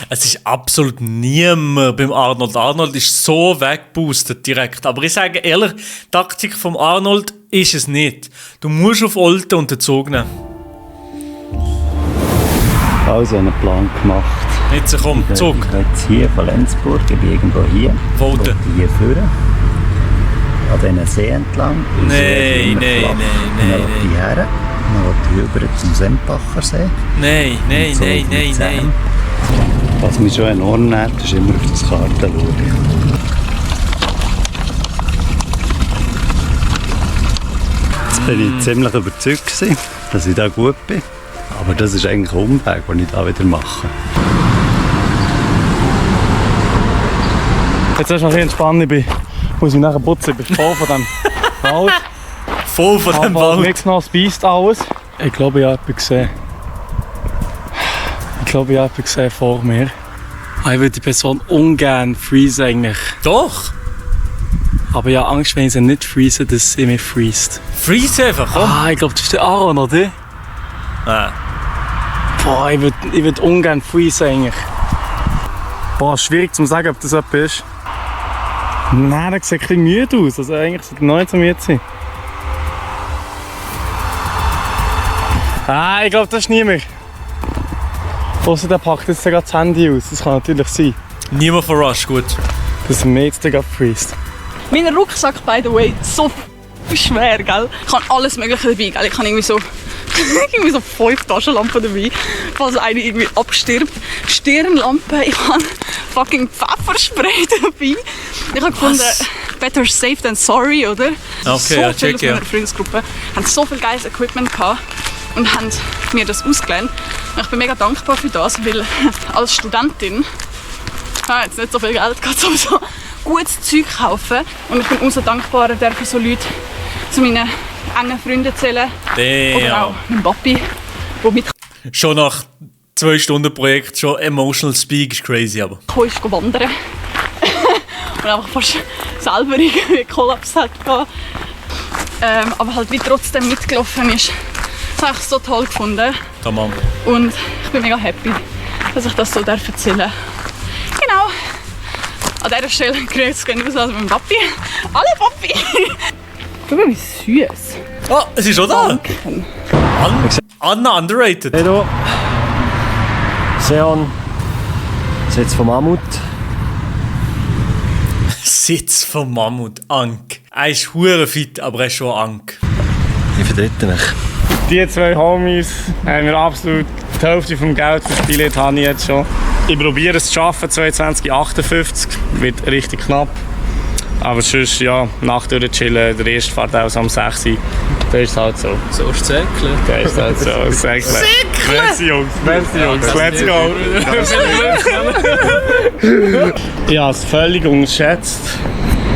Es ist absolut niemand beim Arnold. Arnold ist so weggeboostet direkt. Aber ich sage ehrlich, die Taktik vom Arnold ist es nicht. Du musst auf Olten und den Zug nehmen. Also einen Plan gemacht. Jetzt komm, Zug. Ich gehe jetzt hier von Lenzburg, ich bin irgendwo hier. Wolten. Hier vorne. An diesen See entlang. Nein. Dann hier her. Dann will ich rüber zum Sempacher See. Nein. Was mich schon enorm nervt, ist immer auf das Karten schauen. Jetzt bin ich ziemlich überzeugt gewesen, dass ich da gut bin. Aber das ist eigentlich ein Umweg, den ich da wieder mache. Jetzt ist noch ein entspannt, ich muss mich nachher putzen, ich bin voll von dem Wald. Voll von dem Wald? Nichts noch, es beißt alles. Ich glaube, ich habe jemanden gesehen. Vor mir. Ich würde die Person ungern freezen eigentlich. Doch! Aber ich habe Angst, wenn ich sie nicht freeze, dass sie mich freest. Freeze einfach, komm! Ich glaube, das ist der Aaron, oder? Boah, ich würd ungern freezen eigentlich. Boah, schwierig zu sagen, ob das etwas ist. Nein, das sieht ein bisschen müde aus. Also eigentlich sollte er nicht so müde sein. Ich glaube, das ist niemand. Ausser der packt jetzt gerade das Handy aus. Das kann natürlich sein. Niemand von Rush, gut. Dass er mich jetzt gerade freest. Mein Rucksack, by the way, so schwer, gell? Ich habe alles Mögliche dabei, gell? Ich habe irgendwie so 5 Taschenlampen dabei, falls eine irgendwie abstirbt. Stirnlampe, ich habe fucking Pfefferspray dabei. Ich habe gefunden, better safe than sorry, oder? Okay, so ja, viele check, aus meiner Freundesgruppe haben so viel geiles Equipment gehabt und haben mir das ausgelernt. Ich bin mega dankbar für das, weil als Studentin habe ich jetzt nicht so viel Geld gehabt, um so gutes Zeug zu kaufen. Und ich bin umso dankbarer, dürfen so Leute zu meinen engen Freunden zählen. Oder auch mein Papi, der mit schon nach 2 Stunden Projekt schon emotional speak ist crazy, aber. Ich gehe wandern. Und einfach fast selber irgendwie Kollaps hat. Aber halt wie trotzdem mitgelaufen ist. Das habe ich so toll gefunden. Tamam. Und ich bin mega happy, dass ich das so erzählen darf. Genau. An dieser Stelle grüße ich aus meinem Papi. Hallo Papi! Guck mal, wie süß. Oh, es ist schon da. Anna underrated. Hey du. Seon. Sitz vom Mammut. Sitz vom Mammut. Ank. Er ist hure fit, aber er ist schon Ank. Ich vertrete mich. Die 2 Homies haben mir absolut die Hälfte vom Geld verspielt, habe ich jetzt schon. Ich probiere es zu schaffen, 22,58. Wird richtig knapp. Aber sonst, ja, Nacht durch chillen, der erste fährt aus am 6 Uhr. Das ist halt so. So ist es säckeln. Das ist halt so. Säckeln! Merci Jungs, let's go! Ich habe es völlig unterschätzt,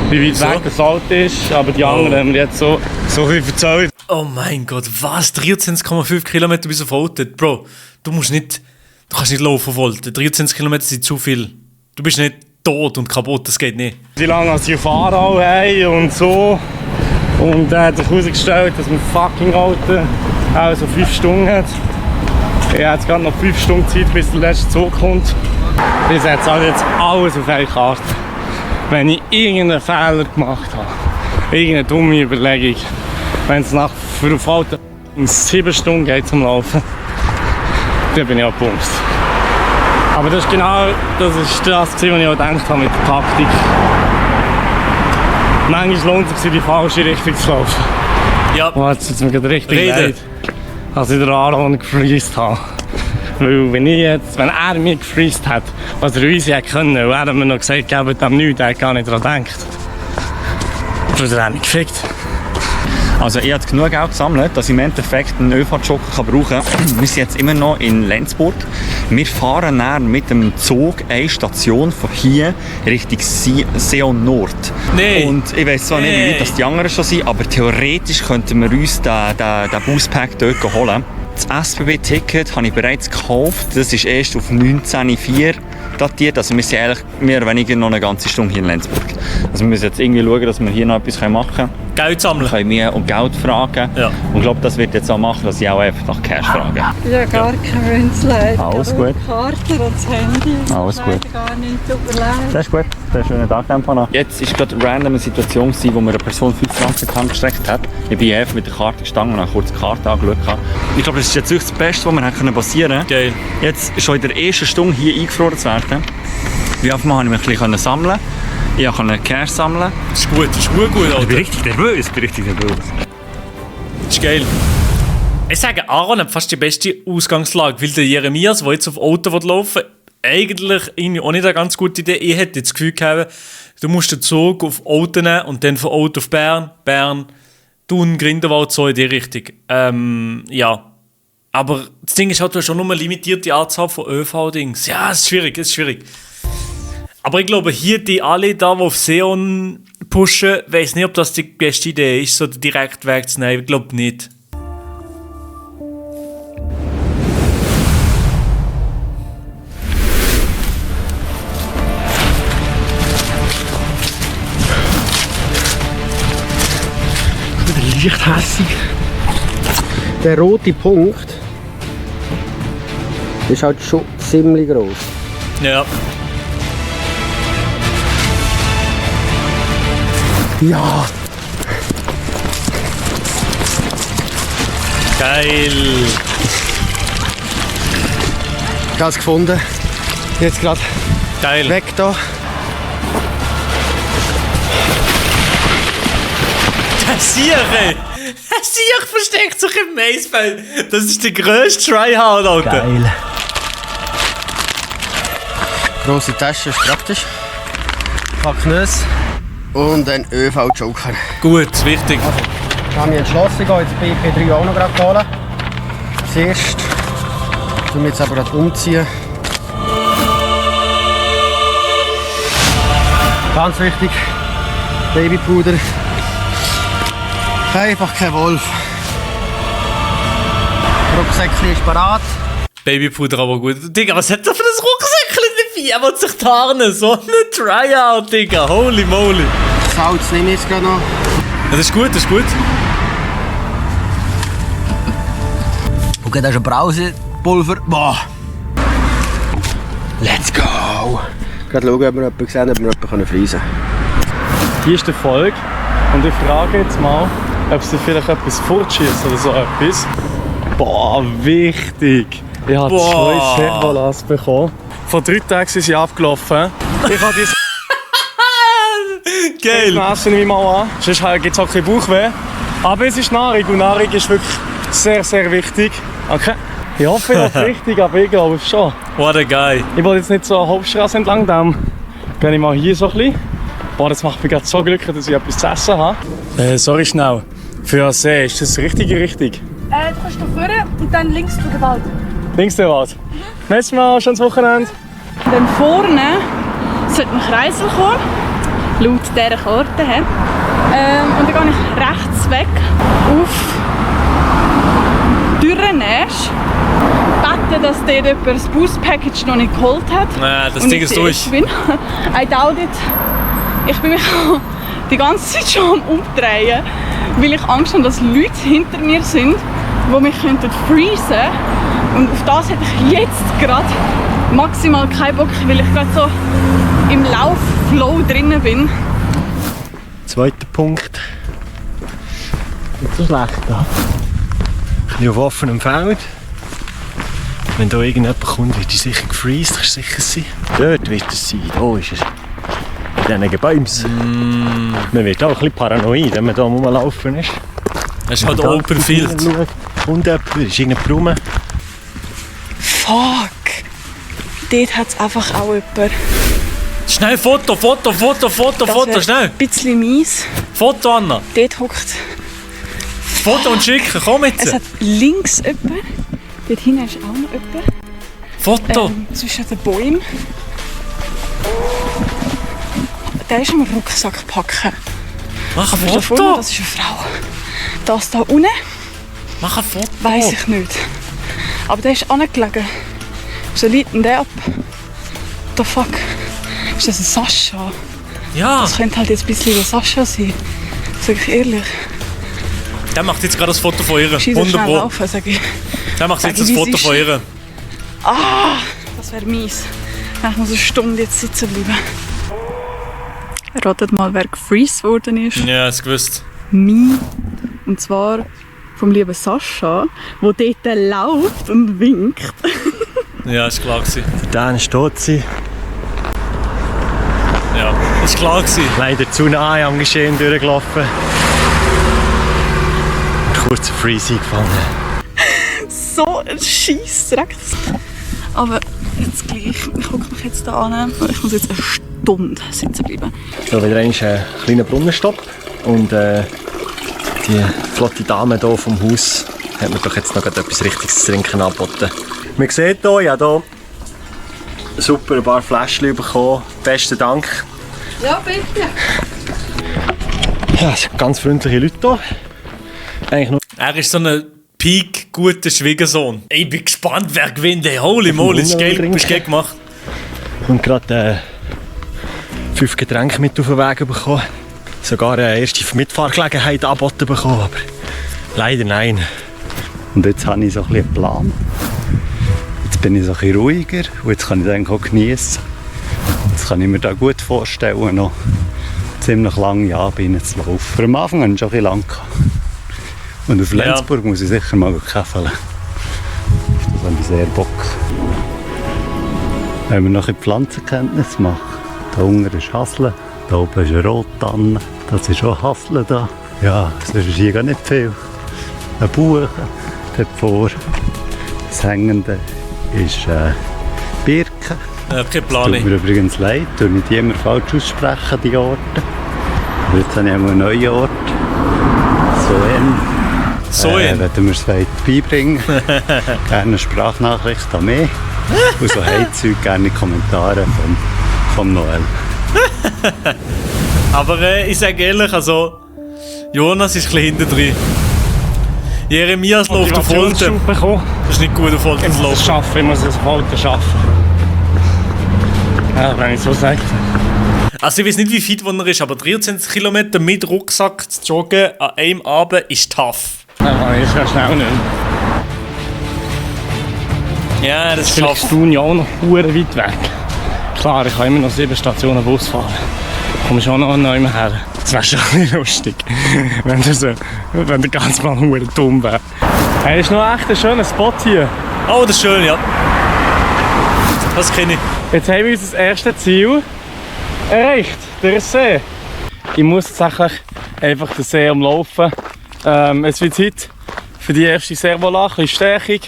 wie weit weg das Auto ist, aber die anderen haben mir jetzt so viel erzählt. Oh mein Gott, was? 23,5 Kilometer bis auf Olten? Bro, du kannst nicht laufen auf Olten. 23 Kilometer sind zu viel. Du bist nicht tot und kaputt, das geht nicht. Wie lange sie fahren auch haben und so. Und er hat sich herausgestellt, dass mein fucking Auto also 5 Stunden hat. Ich habe jetzt gerade noch 5 Stunden Zeit, bis der letzte Zug kommt. Ich setze also jetzt alles auf eine Karte. Wenn ich irgendeinen Fehler gemacht habe, irgendeine dumme Überlegung, wenn es für ein Auto 7 Stunden geht zum Laufen, dann bin ich abgebumst. Aber das ist genau das, was ich auch gedacht habe mit der Taktik. Manchmal lohnt es sich, in die falsche Richtung zu laufen. Ja. Und jetzt tut es mir gerade richtig leid, dass ich den Aaron gefreezed habe. Weil wenn er mich gefreezed hat, was er uns hätte können, und er hat mir noch gesagt, gebt dem nichts, er hat gar nicht daran gedacht. Das hat er mich gefickt. Also ich habe genug Geld gesammelt, dass ich im Endeffekt einen ÖV-Jogger brauchen kann. Wir sind jetzt immer noch in Lenzburg. Wir fahren dann mit dem Zug eine Station von hier Richtung Seon Nord. Nee. Und ich weiss zwar nicht, wie weit das die anderen schon sind, aber theoretisch könnten wir uns den Buspack dort holen. Das SBB-Ticket habe ich bereits gekauft. Das ist erst auf 19.04 datiert. Also wir sind eigentlich mehr oder weniger noch eine ganze Stunde hier in Lenzburg. Also wir müssen jetzt irgendwie schauen, dass wir hier noch etwas machen können. Geld sammeln. Können wir um Geld fragen. Ja. Und ich glaube, das wird jetzt auch machen, dass ich auch einfach nach Cash frage. Ja, gar kein Münzleid. Alles gut. Die Karte und das Handy. Alles gut. Gar nicht, tut mir leid. Das ist gut. Einen schönen Tag noch. Jetzt war gerade eine random Situation, wo mir eine Person 5 Franken in die Hand gestreckt hat. Ich bin einfach mit der Karte gestanden und habe kurz die Karte angeschaut. Ich glaube, das ist jetzt wirklich das Beste, was mir passieren konnte. Geil. Jetzt schon in der ersten Stunde hier eingefroren zu werden. Wie oft konnte ich mich ein bisschen sammeln. Ich konnte Cash sammeln. Das ist gut, Alter. Ich bin richtig nervös. Das ist geil. Ich sage, Aaron hat fast die beste Ausgangslage, weil der Jeremias, der jetzt auf Auto laufen will, eigentlich irgendwie auch nicht eine ganz gute Idee. Ich hätte das Gefühl gehabt, du musst den Zug auf Auto nehmen und dann von Auto auf Bern, Thun, Grindelwald, so in die Richtung. Ja. Aber das Ding ist halt, du hast schon nur eine limitierte Anzahl von ÖV-Dings. Ja, es ist schwierig. Aber ich glaube, hier die alle da, die auf Seon pushen, weiss nicht, ob das die beste Idee ist, so den Direktweg zu nehmen. Ich glaube nicht. Leicht hässig. Der rote Punkt ist halt schon ziemlich groß. Ja. Ja. Geil. Ich habe es gefunden. Jetzt gerade weg da. Der Sieg versteckt sich im Maisfeld. Das ist der grösste Tryhard, Alter. Geil. Grosse Tasche ist praktisch. Packnüsse und ein ÖV-Joker. Gut, wichtig. Also, ich habe mich entschlossen, ich gehe jetzt BP3 auch noch gerade holen. Zuerst tun wir jetzt aber gerade umziehen. Ganz wichtig, Babypuder. Einfach kein Wolf. Rucksäckchen ist parat. Babypuder aber gut. Digga, was hat er für ein Rucksäckchen dabei? Er will sich tarnen. So ein Tryout, Digga. Holy moly. Salz nehme ich jetzt gerade noch. Das ist gut. Okay, das ist ein Brausepulver. Boah. Let's go. Gerade schauen, ob wir jemanden gesehen haben, ob wir jemanden freisen können. Hier ist die Folge. Und ich frage jetzt mal, ob sie vielleicht etwas fortschießen oder so etwas. Boah, wichtig! Ich habe 2 Chevrolas bekommen. Vor 3 Tagen sind sie abgelaufen. Ich habe dieses Geil! Das nehme ich mal an. Sonst gibt es auch kein Bauchweh. Aber es ist Nahrung und Nahrung ist wirklich sehr, sehr wichtig. Okay. Ich hoffe, das ist richtig, aber ich glaube schon. What a guy! Ich will jetzt nicht so eine Hauptstraße entlang, dann gehe ich mal hier so ein bisschen. Boah, das macht mich gerade so glücklich, dass ich etwas zu essen habe. Sorry schnell. Für einen See, ist das die richtige Richtung? Du kannst hier vorne und dann links durch den Wald. Links der Wald? Nächstes Mal, schönes Wochenende. Dann vorne sollte ein Kreisel kommen, laut dieser Karte. Und dann gehe ich rechts weg auf Dürrenäsch. Bete, dass dort jemand das Boost-Package noch nicht geholt hat. Das Ding ist durch. I doubt it. Ich bin mich die ganze Zeit schon am Umdrehen, weil ich Angst habe, dass Leute hinter mir sind, die mich freezen könnten. Und auf das hätte ich jetzt gerade maximal keinen Bock, weil ich gerade so im Laufflow drin bin. Zweiter Punkt. Nicht so schlecht da. Ein bisschen auf offenem Feld. Wenn da irgendjemand kommt, wird die sicher gefreezed, kannst du sicher sein. Dort wird es sein, da ist es. In diesen Bäumen. Man wird auch ein bisschen paranoid, wenn man hier rumlaufen ist. Es ist halt Open Field. Und jemand, ist irgendein Brunnen. Fuck! Dort hat es einfach auch jemand. Schnell Foto, schnell! Ein bisschen mies. Foto, Anna! Dort hockt. Foto und schicken, komm jetzt! Es hat links jemand. Dort hinten ist auch noch jemand. Foto! Zwischen den Bäumen. Der ist am Rucksack packen. Mach ein Foto! Foto! Das ist eine Frau. Das da unten. Mach ein Foto! Weiss ich nicht. Aber der ist angelegen. Wieso liegt denn der ab? What the fuck? Ist das ein Sascha? Ja. Das könnte halt jetzt ein bisschen der Sascha sein. Sag ich ehrlich. Der macht jetzt gerade das Foto von ihr. Scheiße, 100 schnell Pro. laufen, sag ich. Der macht jetzt Sag das ich, wie Foto sie von ihr. Ah, das wäre mies. Ich muss eine Stunde jetzt sitzen bleiben. Ratet mal, wer gefreezed worden ist. Ja, ist gewusst. Mich. Und zwar vom lieben Sascha, der dort läuft und winkt. Ja, ist klar gewesen. Der ist tot gewesen. Ja, ist klar gewesen. Leider zu nahe am Geschehen durchgelaufen. Kurz auf Freeze eingefangen. So ein Scheissdreck. Aber jetzt gleich. Ich gucke mich jetzt da an. Ich muss jetzt eine Stunde sitzen bleiben. So, wieder ein kleiner Brunnenstopp. Und die flotte Dame hier vom Haus hat mir doch jetzt noch etwas Richtiges zu trinken angeboten. Man sieht hier, ich habe hier super ein paar Fläschchen bekommen. Besten Dank. Ja, bitte. Ja, es sind ganz freundliche Leute hier. Eigentlich nur Er ist so ein peak guter Schwiegersohn. Ich bin gespannt, wer gewinnt. Hey, holy moly, das ist geil gemacht. und gerade 5 Getränke mit auf den Weg bekommen. Sogar eine erste Mitfahrgelegenheit angeboten bekommen, aber leider nein. Und jetzt habe ich so ein bisschen einen Plan. Jetzt bin ich so ein bisschen ruhiger und jetzt kann ich den auch genießen. Jetzt kann ich mir da gut vorstellen, noch ziemlich lange Abende zu laufen. Am Anfang hatte ich schon ein bisschen lang. Und auf Lenzburg muss ich sicher mal käfeln. Das habe ich sehr Bock. Wenn wir noch ein Pflanzenkenntnis machen. Da unten ist Hasle, da oben ist eine Rottanne, das ist auch Hasle da. Ja, sonst ist hier gar nicht viel. Ein Buchen dort vor. Das Hängende ist Birke. Keine Planung. Tut mir übrigens leid, ich nicht immer falsch aussprechen, die Orte. Aber jetzt habe ich einmal einen neuen Ort. Wenn wir es beibringen gerne eine Sprachnachricht an mich. Und so Heizzeug gerne Kommentare vom Noel. Aber ich sage ehrlich, also Jonas ist ein bisschen hinten drin. Jeremias läuft auf Holten. Das ist nicht gut, auf Holten zu laufen. Ich muss es auf Holten schaffen. Ja, wenn ich so sage. Also ich weiß nicht, wie fit er ist, aber 23 Kilometer mit Rucksack zu joggen an einem Abend ist tough. Ja, ich kann schnell nicht. Ja, das ist vielleicht tough. tun ja auch noch weit weg. Klar, ich kann immer noch 7 Stationen Bus fahren. Komm schon noch neu her. Das wäre schon ein bisschen lustig, wenn der ganz mal dumm wäre. Hey, das ist noch echt ein schöner Spot hier. Oh, das ist schön, ja. Das kenne ich. Jetzt haben wir unser erstes Ziel erreicht, der See. Ich muss tatsächlich einfach den See umlaufen. Es wird Zeit für die erste Servolage, ein bisschen Stärkung.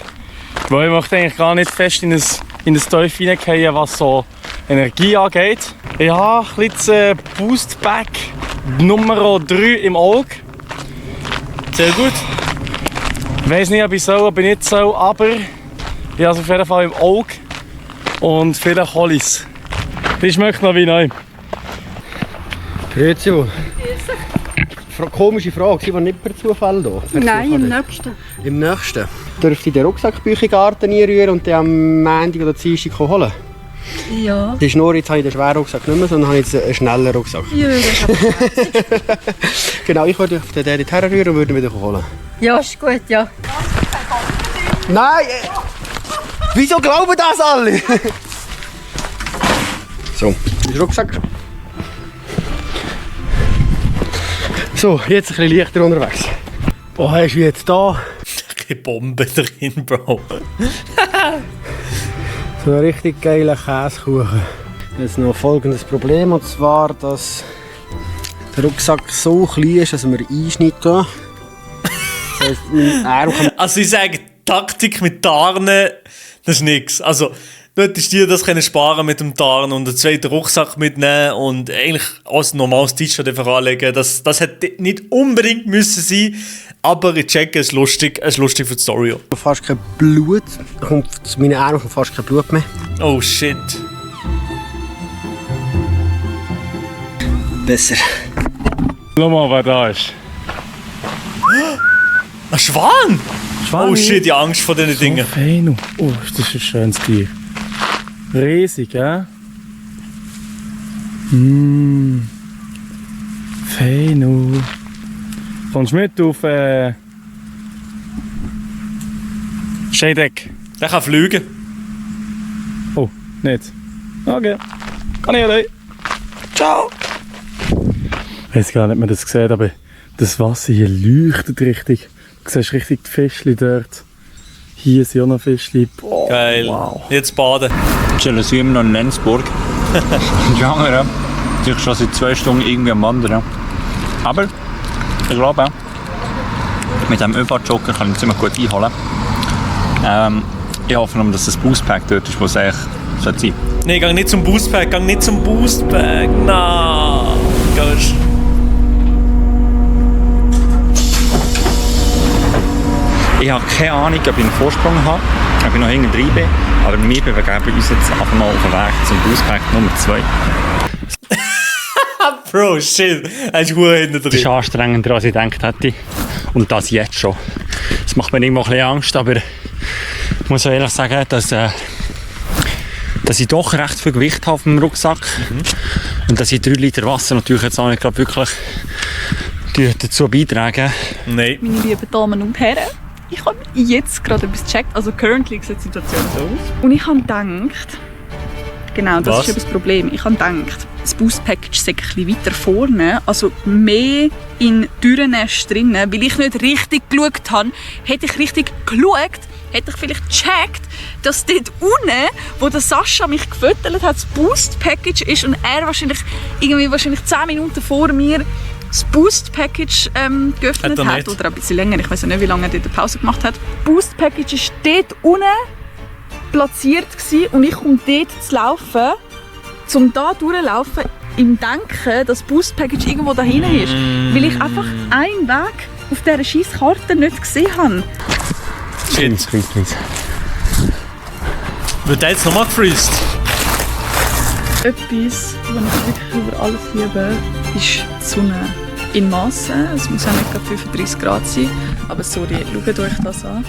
Weil ich möchte eigentlich gar nicht fest in das Teufel hineingehen, was so Energie angeht. Ich habe ein bisschen Boostback Nummer 3 im Auge. Sehr gut. Ich weiss nicht, ob ich soll, ob ich nicht soll, aber ich habe es auf jeden Fall im Auge. Und vielleicht hole ich es. Das schmeckt noch wie neu. Grüezi wohl. Komische Frage, sie war nicht per Zufall da? Nein, im nächsten. Im nächsten? Dürfte ich den Rucksackbüchergarten einrühren und den am Montag oder Dienstag holen? Ja. Das ist nur, jetzt habe ich den schweren Rucksack nicht mehr, sondern habe jetzt einen schnellen Rucksack. Ja, das ist aber Genau, ich würde den dort herrühren und würde ihn wieder holen. ja, ist gut, ja. Nein! Wieso glauben das alle? So, das ist der Rucksack. So, jetzt ein bisschen leichter unterwegs. Oh, hast du jetzt da? Keine Bombe drin, Bro. So ein richtig geiler Käsekuchen. Jetzt noch folgendes Problem, und zwar, dass der Rucksack so klein ist, dass wir einschneiden können. Das heisst, mein Arm kann... Also ich sage, Taktik mit Tarnen, das ist nichts. Also du hättest dir das können sparen mit dem Tarn und einen zweiten Rucksack mitnehmen und eigentlich als normales T-Shirt einfach anlegen. Das hätte nicht unbedingt müssen sein, aber ich checke, es ist lustig für die Story. Fast kein Blut, zu meinen Armen kommt fast kein Blut mehr. Oh shit. Besser. Schau mal, wer da ist. Ein Schwan! Oh shit, die Angst vor diesen Dingen. Feino. Oh, das ist ein schönes Tier. Riesig, ja? Feino. Kommst du mit auf Scheideck? Der kann fliegen. Oh, nicht. Okay. Kann ich allein. Ciao. Ich weiß gar nicht, ob man das sieht, aber das Wasser hier leuchtet richtig. Du siehst richtig die Fischchen dort. Hier sind auch noch Fischchen. Boah, geil. Wow. Jetzt baden. Chillen sind immer noch in Lenzburg. Die anderen sind schon seit 2 Stunden irgendwie am Wandern. Aber ich glaube auch, mit diesem ÖV-Jogger kann ich ziemlich gut einholen. Ich hoffe nur, dass das Boostpack dort ist, wo es eigentlich sein sollte. Nein, geh nicht zum Boostpack, Nein. Gehst. Ich habe keine Ahnung, ob ich einen Vorsprung habe, ob ich noch hinten drin bin, aber wir begeben uns jetzt einfach mal auf den Weg zum Boostpack Nummer 2. Bro, shit, er ist verdammt hinten drin. Das ist anstrengender, als ich gedacht hätte. Und das jetzt schon. Das macht mir irgendwo ein bisschen Angst, aber ich muss auch ehrlich sagen, dass ich doch recht viel Gewicht habe auf dem Rucksack. Und dass ich 3 Liter Wasser natürlich jetzt auch nicht gerade wirklich dazu beitragen. Nein. Meine lieben Damen und Herren, ich habe jetzt gerade etwas gecheckt. Also currently sieht die Situation so aus. Und ich habe gedacht, genau, das ist eben das Problem. Ich habe gedacht, das Boost Package sei ein bisschen weiter vorne, also mehr in Dürrenest drinnen, weil ich nicht richtig geschaut habe. Hätte ich richtig geschaut, hätte ich vielleicht gecheckt, dass dort unten, wo der Sascha mich gefüttert hat, das Boost Package ist und er wahrscheinlich 10 Minuten vor mir das Boost Package geöffnet hat. Oder ein bisschen länger, ich weiß nicht, wie lange er dort eine Pause gemacht hat. Das Boost Package war dort unten platziert und ich komme dort zu laufen, um da durchlaufen, im Denken, dass das Boost Package irgendwo da hinten ist. Weil ich einfach einen Weg auf dieser Scheisskarte nicht gesehen habe. Shit. Wird der jetzt nochmal gefreezed? Etwas, was ich wirklich über alles liebe, ist die Sonne. In Massen, es muss auch nicht gerade 35 Grad sein, aber sorry, schaut euch das an.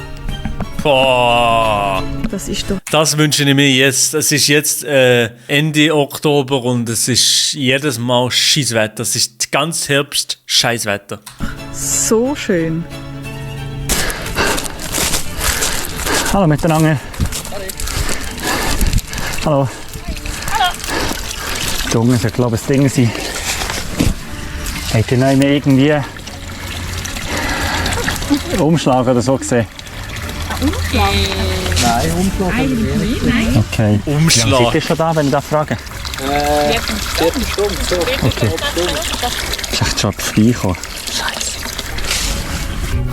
Boah. Das ist doch... Das wünsche ich mir jetzt. Es ist jetzt Ende Oktober und es ist jedes Mal Scheisswetter. Es ist ganz Herbst Scheisswetter. So schön. Hallo miteinander. Hallo. Hallo. Da unten ist, glaube ich, das Ding sein. Habt ihr noch irgendwie Umschlag oder so gesehen? Umschlag? Nein, Umschlag. Eigentlich nein. Okay. Umschlag. Ja, seid ihr schon da, wenn ich das frage? Viertelstunde, so. Okay. Ist echt schon vorbeigekommen.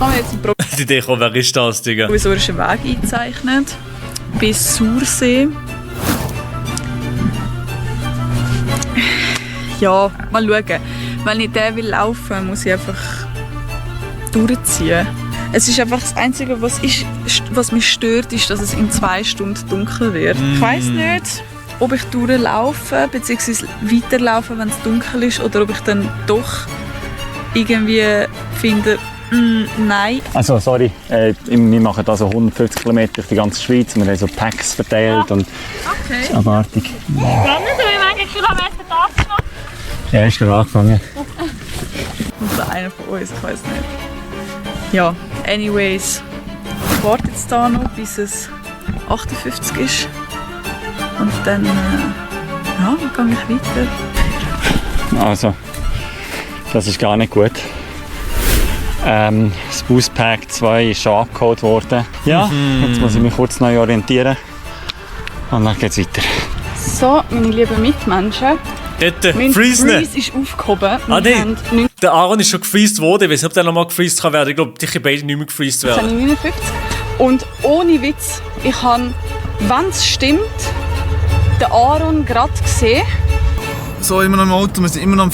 Haben wir jetzt ein Die Idee kommt, wer ist das, Digga? provisorischen Weg eingezeichnet. Bis Sursee. Ja, mal schauen. Wenn ich den will laufen, muss ich einfach durchziehen. Es ist einfach das Einzige, was mich stört, ist, dass es in 2 Stunden dunkel wird. Ich weiss nicht, ob ich durchlaufe bzw. weiterlaufe, wenn es dunkel ist, oder ob ich dann doch irgendwie finde, nein. Also sorry, wir machen da so 150 km durch die ganze Schweiz. Wir haben so Packs verteilt und Okay. abartig. Spannend, wie viele Kilometer darfst du noch? Ja, ist gerade angefangen. Oder einer von uns, ich weiß nicht. Ja, anyways. Ich warte jetzt da noch, bis es 58 ist. Und dann gehe ich weiter. Also, das ist gar nicht gut. Das Boostpack 2 ist schon abgeholt worden. Ja, jetzt muss ich mich kurz neu orientieren. Und dann geht's weiter. So, meine lieben Mitmenschen. Dort, Mein freezen. Freeze ist aufgehoben. Ah, Wir nee. haben 19- Der Aaron ist schon gefreezed worden. Ich weiß nicht, ob der nochmal gefreezed kann werden. Ich glaube, die können beide nicht mehr gefreezed werden. 59. Und ohne Witz, ich habe, wenn es stimmt, den Aaron gerade gesehen. So, immer noch im Auto, wir sind immer noch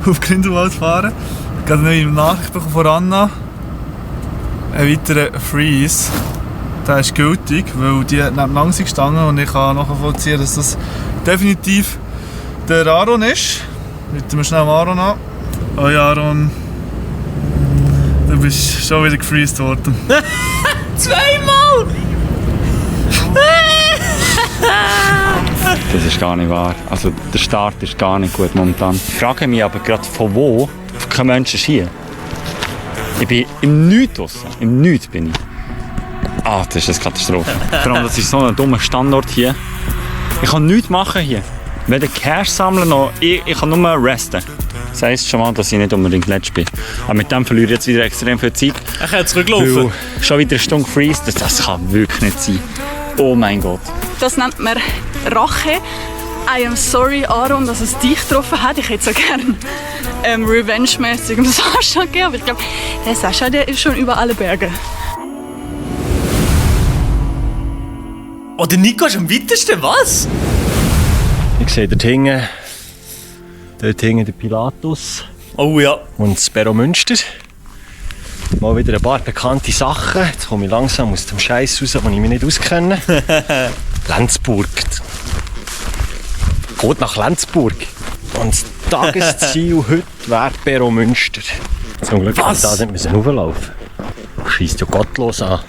auf Grindelwald fahren. Ich habe eine neue Nachricht bekommen von Anna. Ein weiterer Freeze. Der ist gültig, weil die nebeneinander sind gestanden und ich kann nachvollziehen, dass das definitiv der Aaron ist. Rufen wir schnell Aaron an. Hoi Aaron. Der Du bist schon wieder gefreezed worden. Zweimal! Das ist gar nicht wahr. Also der Start ist gar nicht gut momentan. Ich frage mich aber gerade, von wo kein Mensch ist hier. Ich bin im Nichts draussen. Im Nichts bin ich. Ah, das ist eine Katastrophe. Vor allem, das ist so ein dummer Standort hier. Ich kann nichts machen hier. Weder Cash sammeln noch. Ich kann nur resten. Das heisst schon mal, dass ich nicht unbedingt letzt bin. Aber mit dem verliere ich jetzt wieder extrem viel Zeit. Ich kann zurücklaufen. Schon wieder eine Stunde freeze. Das kann wirklich nicht sein. Oh mein Gott. Das nennt man Rache. I am sorry, Aaron, dass es dich getroffen hat. Ich hätte so gerne Revenge-mäßig dem Sascha gegeben. Aber ich glaube, der Sascha, der ist schon über alle Berge. Oh, der Nico ist am weitesten, was? Ich sehe dort hinten den Pilatus. Oh ja. Und das Berro Münster. Mal wieder ein paar bekannte Sachen. Jetzt komme ich langsam aus dem Scheiß raus, wo ich mich nicht auskenne. Lenzburg. Geht nach Lenzburg. Und das Tagesziel heute wäre Berro Münster. Zum Glück Was? da nicht müssen hochlaufen. Schießt ja gottlos an.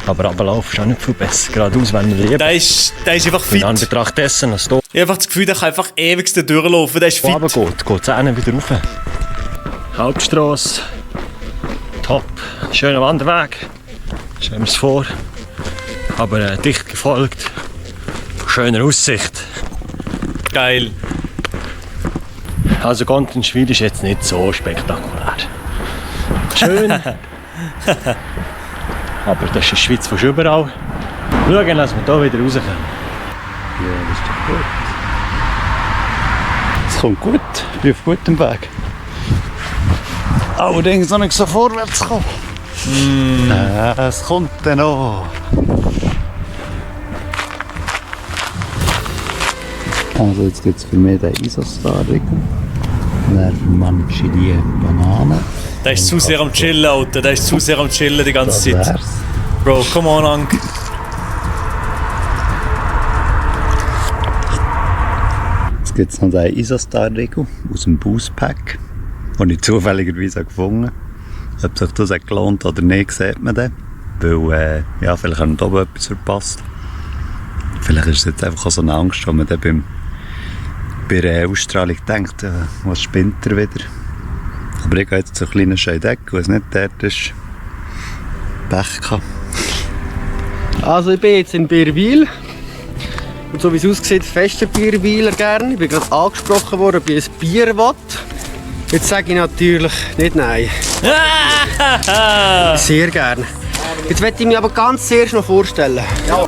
Aber runterlaufen ist auch nicht viel besser. Geradeaus wäre mir lieber. Der ist einfach fit. In Anbetracht dessen, dass du Ich habe einfach das Gefühl, der kann einfach ewig durchlaufen. Der ist fit. aber geht es auch wieder rauf. Hauptstrasse. Top. Schöner Wanderweg. Stellen wir es vor. Aber dicht gefolgt. Schöne Aussicht. Geil. Also Gontenschwil ist jetzt nicht so spektakulär. Schön. Aber das ist die Schweiz fast überall. Schauen, dass wir hier wieder rauskommen. Ja, das ist doch gut. Es kommt gut. Ich bin auf gutem Weg. Allerdings noch nicht so vorwärts kommen. Es kommt dann noch. Also jetzt gibt es für mich den Isostar-Riegel. Dann für manche die Bananen. Der ist zu sehr am Chillen, Alter. Der ist zu sehr am Chillen die ganze Das Zeit. wär's. Bro, come on, Ank. Jetzt gibt es noch den Isostar-Riegel aus dem Boost-Pack, den ich zufälligerweise gefunden habe. Ob sich das hat gelohnt oder nicht, sieht man dann. Weil, ja, vielleicht haben wir da oben etwas verpasst. Vielleicht ist es jetzt einfach auch so eine Angst, wenn man dann bei der Ausstrahlung denkt, was spinnt er wieder. Aber ich gehe jetzt zu einem kleinen Scheideck, wo es nicht dort ist. Pech gehabt. Also ich bin jetzt in Bierwil. Und so wie es aussieht, fester Bierwiler gerne. Ich bin gerade angesprochen worden, ob ich ein Bier will. Jetzt sage ich natürlich nicht nein. Sehr gerne. Jetzt möchte ich mich aber ganz zuerst noch vorstellen. Ja.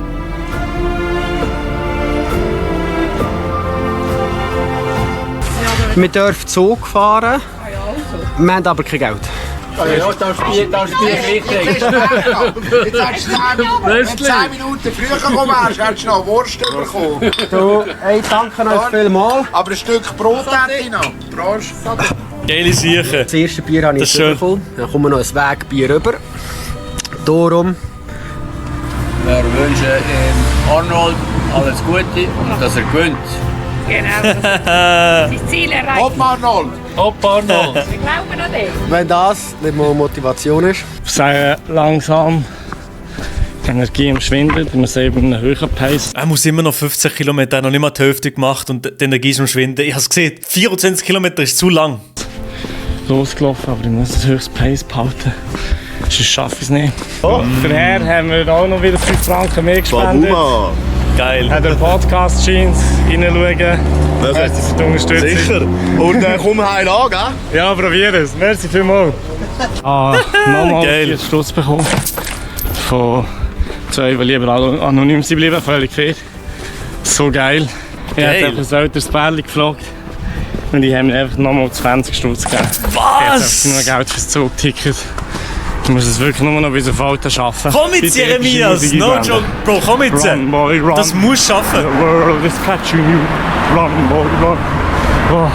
Wir dürfen Zug fahren, wir haben aber kein Geld. Ja, das Bier richtig. Jetzt hast du 10 Minuten früher gekommen, hättest du noch Wurst bekommen. So, hey, danke euch vielmals. Aber ein Stück Brot hätte ich noch. Prost. Geile Sache. Das erste Bier habe ich Das ist jetzt schön. bekommen. Dann kommen wir noch ein Wegbier rüber. Darum. Wir wünschen Arnold alles Gute und dass er gewinnt. Genau, das Ziel erreicht. Hopp Arnold. Hopp Arnold. Wir glauben an dich. Wenn das nicht mal Motivation ist. Ich sage langsam, die Energie am Schwinden, wir sind eben einen höheren Pace. Er muss immer noch 15 Kilometer, er hat noch nicht mal die Hälfte gemacht und die Energie ist am Schwinden. Ich habe es gesehen, 24 Kilometer ist zu lang. Losgelaufen, aber ich muss das höchste Pace behalten. Sonst schaffe ich es nicht. Oh, daher haben wir auch noch wieder 5 Franken mehr gespendet. Geil. An den Podcast Jeans reinschauen. Merci für die Unterstützung. Sicher. Und komm heil an, gell? Ja, probier es. Merci vielmals. Nochmal Geil. 40 Stutz bekommen. Von 2, die lieber anonym sind bleiben. Völlig fair. So geil. Ich habe Geil. einfach ein älteres Pärchen gefragt. Und die haben mir einfach nochmal 20 Stutz gegeben. Was? Jetzt habe ich noch Geld fürs Zugticket. Ich muss es wirklich nur noch bis auf Alten schaffen. Komm jetzt, Jeremias! No joke, Bro, komm jetzt! Run, boy, run. Das musst du schaffen! The world is catching you. Run, boy, run. Oh.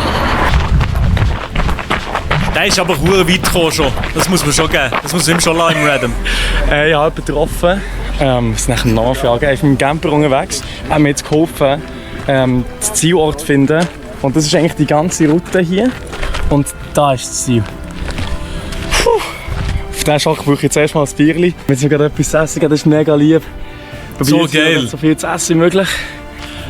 Der ist aber verdammt weit gekommen schon. Das muss man schon geben. Das muss man ihm schon lassen im Random. Ich habe jemanden getroffen. Wir sind nach dem Nachfragen. Er ist mit dem Camper unterwegs. Er hat mir jetzt geholfen, den Zielort zu finden. Und das ist eigentlich die ganze Route hier. Und da ist das Ziel. Puh. Auf diesen Schock brauche ich jetzt erstmal ein Bierchen. Wenn sie gerade etwas essen, das ist mega lieb. So geil. So viel zu essen wie möglich.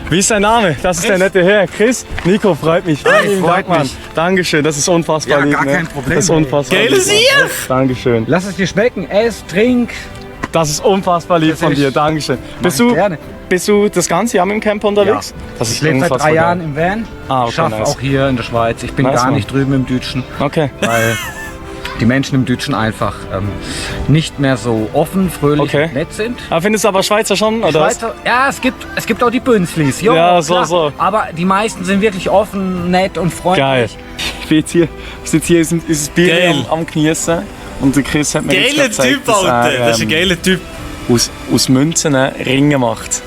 Wie ist dein Name? Das ist der nette Herr. Chris? Nico, freut mich. Vielen Dank, Mann. Dankeschön, das ist unfassbar lieb. Gar kein Problem. Das ist unfassbar lieb. Geiles Sieg! Dankeschön. Lass es dir schmecken. Ess, trink. Das ist unfassbar lieb von dir. Dankeschön. Bist du das ganze Jahr mit dem Camper unterwegs? Ja. Das ist Ich lebe seit 3 unfassbar Jahren geil. im Van. Ah, Ich arbeite auch hier in der Schweiz. Ich bin Nice, gar Mann. nicht drüben im Deutschen. Okay. Weil die Menschen im Deutschen einfach nicht mehr so offen, fröhlich und nett sind. Aber findest du aber Schweizer schon, oder Schweizer, ja, es gibt auch die Bünzlis. Ja, so. Aber die meisten sind wirklich offen, nett und freundlich. Geil. Ich bin jetzt hier unser Bier am Genießen. Und der Chris hat mir jetzt Geiler gezeigt, Typ, dass Alter. er, Das ist ein geiler Typ. aus Münzen Ringe macht.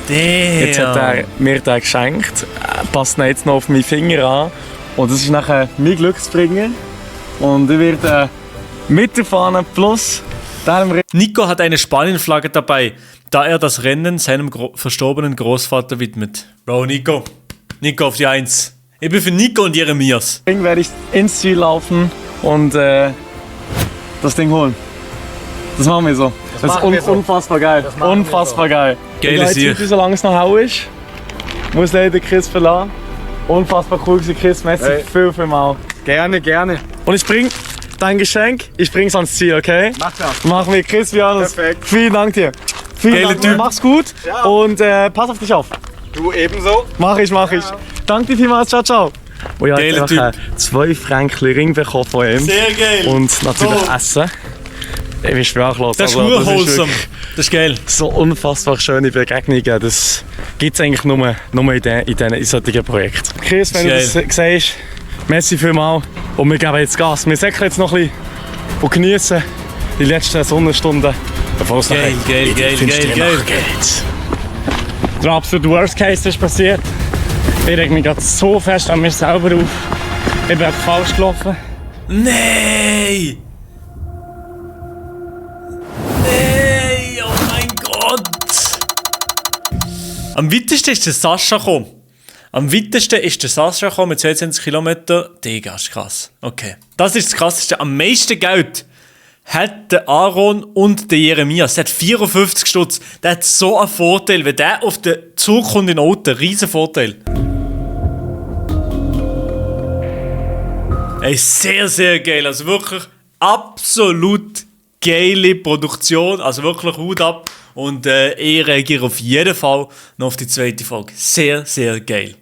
Jetzt hat er mir den geschenkt, passt ihn jetzt noch auf meinen Finger an. Und das ist nachher mein Glücksbringer. Und ich werde mit der Fahne plus dem Nico hat eine Spanienflagge dabei, da er das Rennen seinem verstorbenen Großvater widmet. Bro, Nico auf die 1. Ich bin für Nico und Jeremias. Ring werde ich ins Ziel laufen und das Ding holen. Das machen wir so. Das ist unfassbar geil. Unfassbar geil. Geiles Sieg. Sieg. Solange es noch hell ist, muss leider Chris verlassen. Unfassbar cool gewesen, Chris. Merci viel mal. Gerne. Und ich bring dein Geschenk, ich bring's ans Ziel, okay? Mach das. Machen wir, Chris Vianus. Perfekt. Vielen Dank dir. Geiler Typ. Mach's gut und pass auf dich auf. Du ebenso. Mach ich. Danke dir vielmals, ciao. Und ja, Geiler ich habe 2 Fränkli Ring bekommen von ihm. Sehr geil. Und natürlich Essen. Ich bin sprachlos. Das ist Also, nur wholesome. wirklich Das ist geil. so unfassbar schöne Begegnungen. Das gibt es eigentlich nur in solchen Projekten. Chris, wenn Das du ist das siehst, merci vielmals. Und wir geben jetzt Gas. Wir säckeln jetzt noch ein bisschen und genießen die letzten Sonnenstunden. Bevor es Geil. geht. Der absolute Worst Case ist passiert. Ich reg mich gerade so fest an mir selber auf. Ich bin falsch gelaufen. Nee, oh mein Gott. Am weitesten ist der Sascha gekommen. Mit 22 Kilometern. Digga, ist krass. Okay. Das ist das Krasseste. Am meisten Geld hat der Aaron und der Jeremias. Der hat 54 Stutz. Der hat so einen Vorteil. Wenn der auf den Zug kommt in Auto, riesen Vorteil. Ey, sehr, sehr geil. Also wirklich absolut geile Produktion. Also wirklich Hut ab. Und ich reagiere auf jeden Fall noch auf die zweite Folge. Sehr, sehr geil.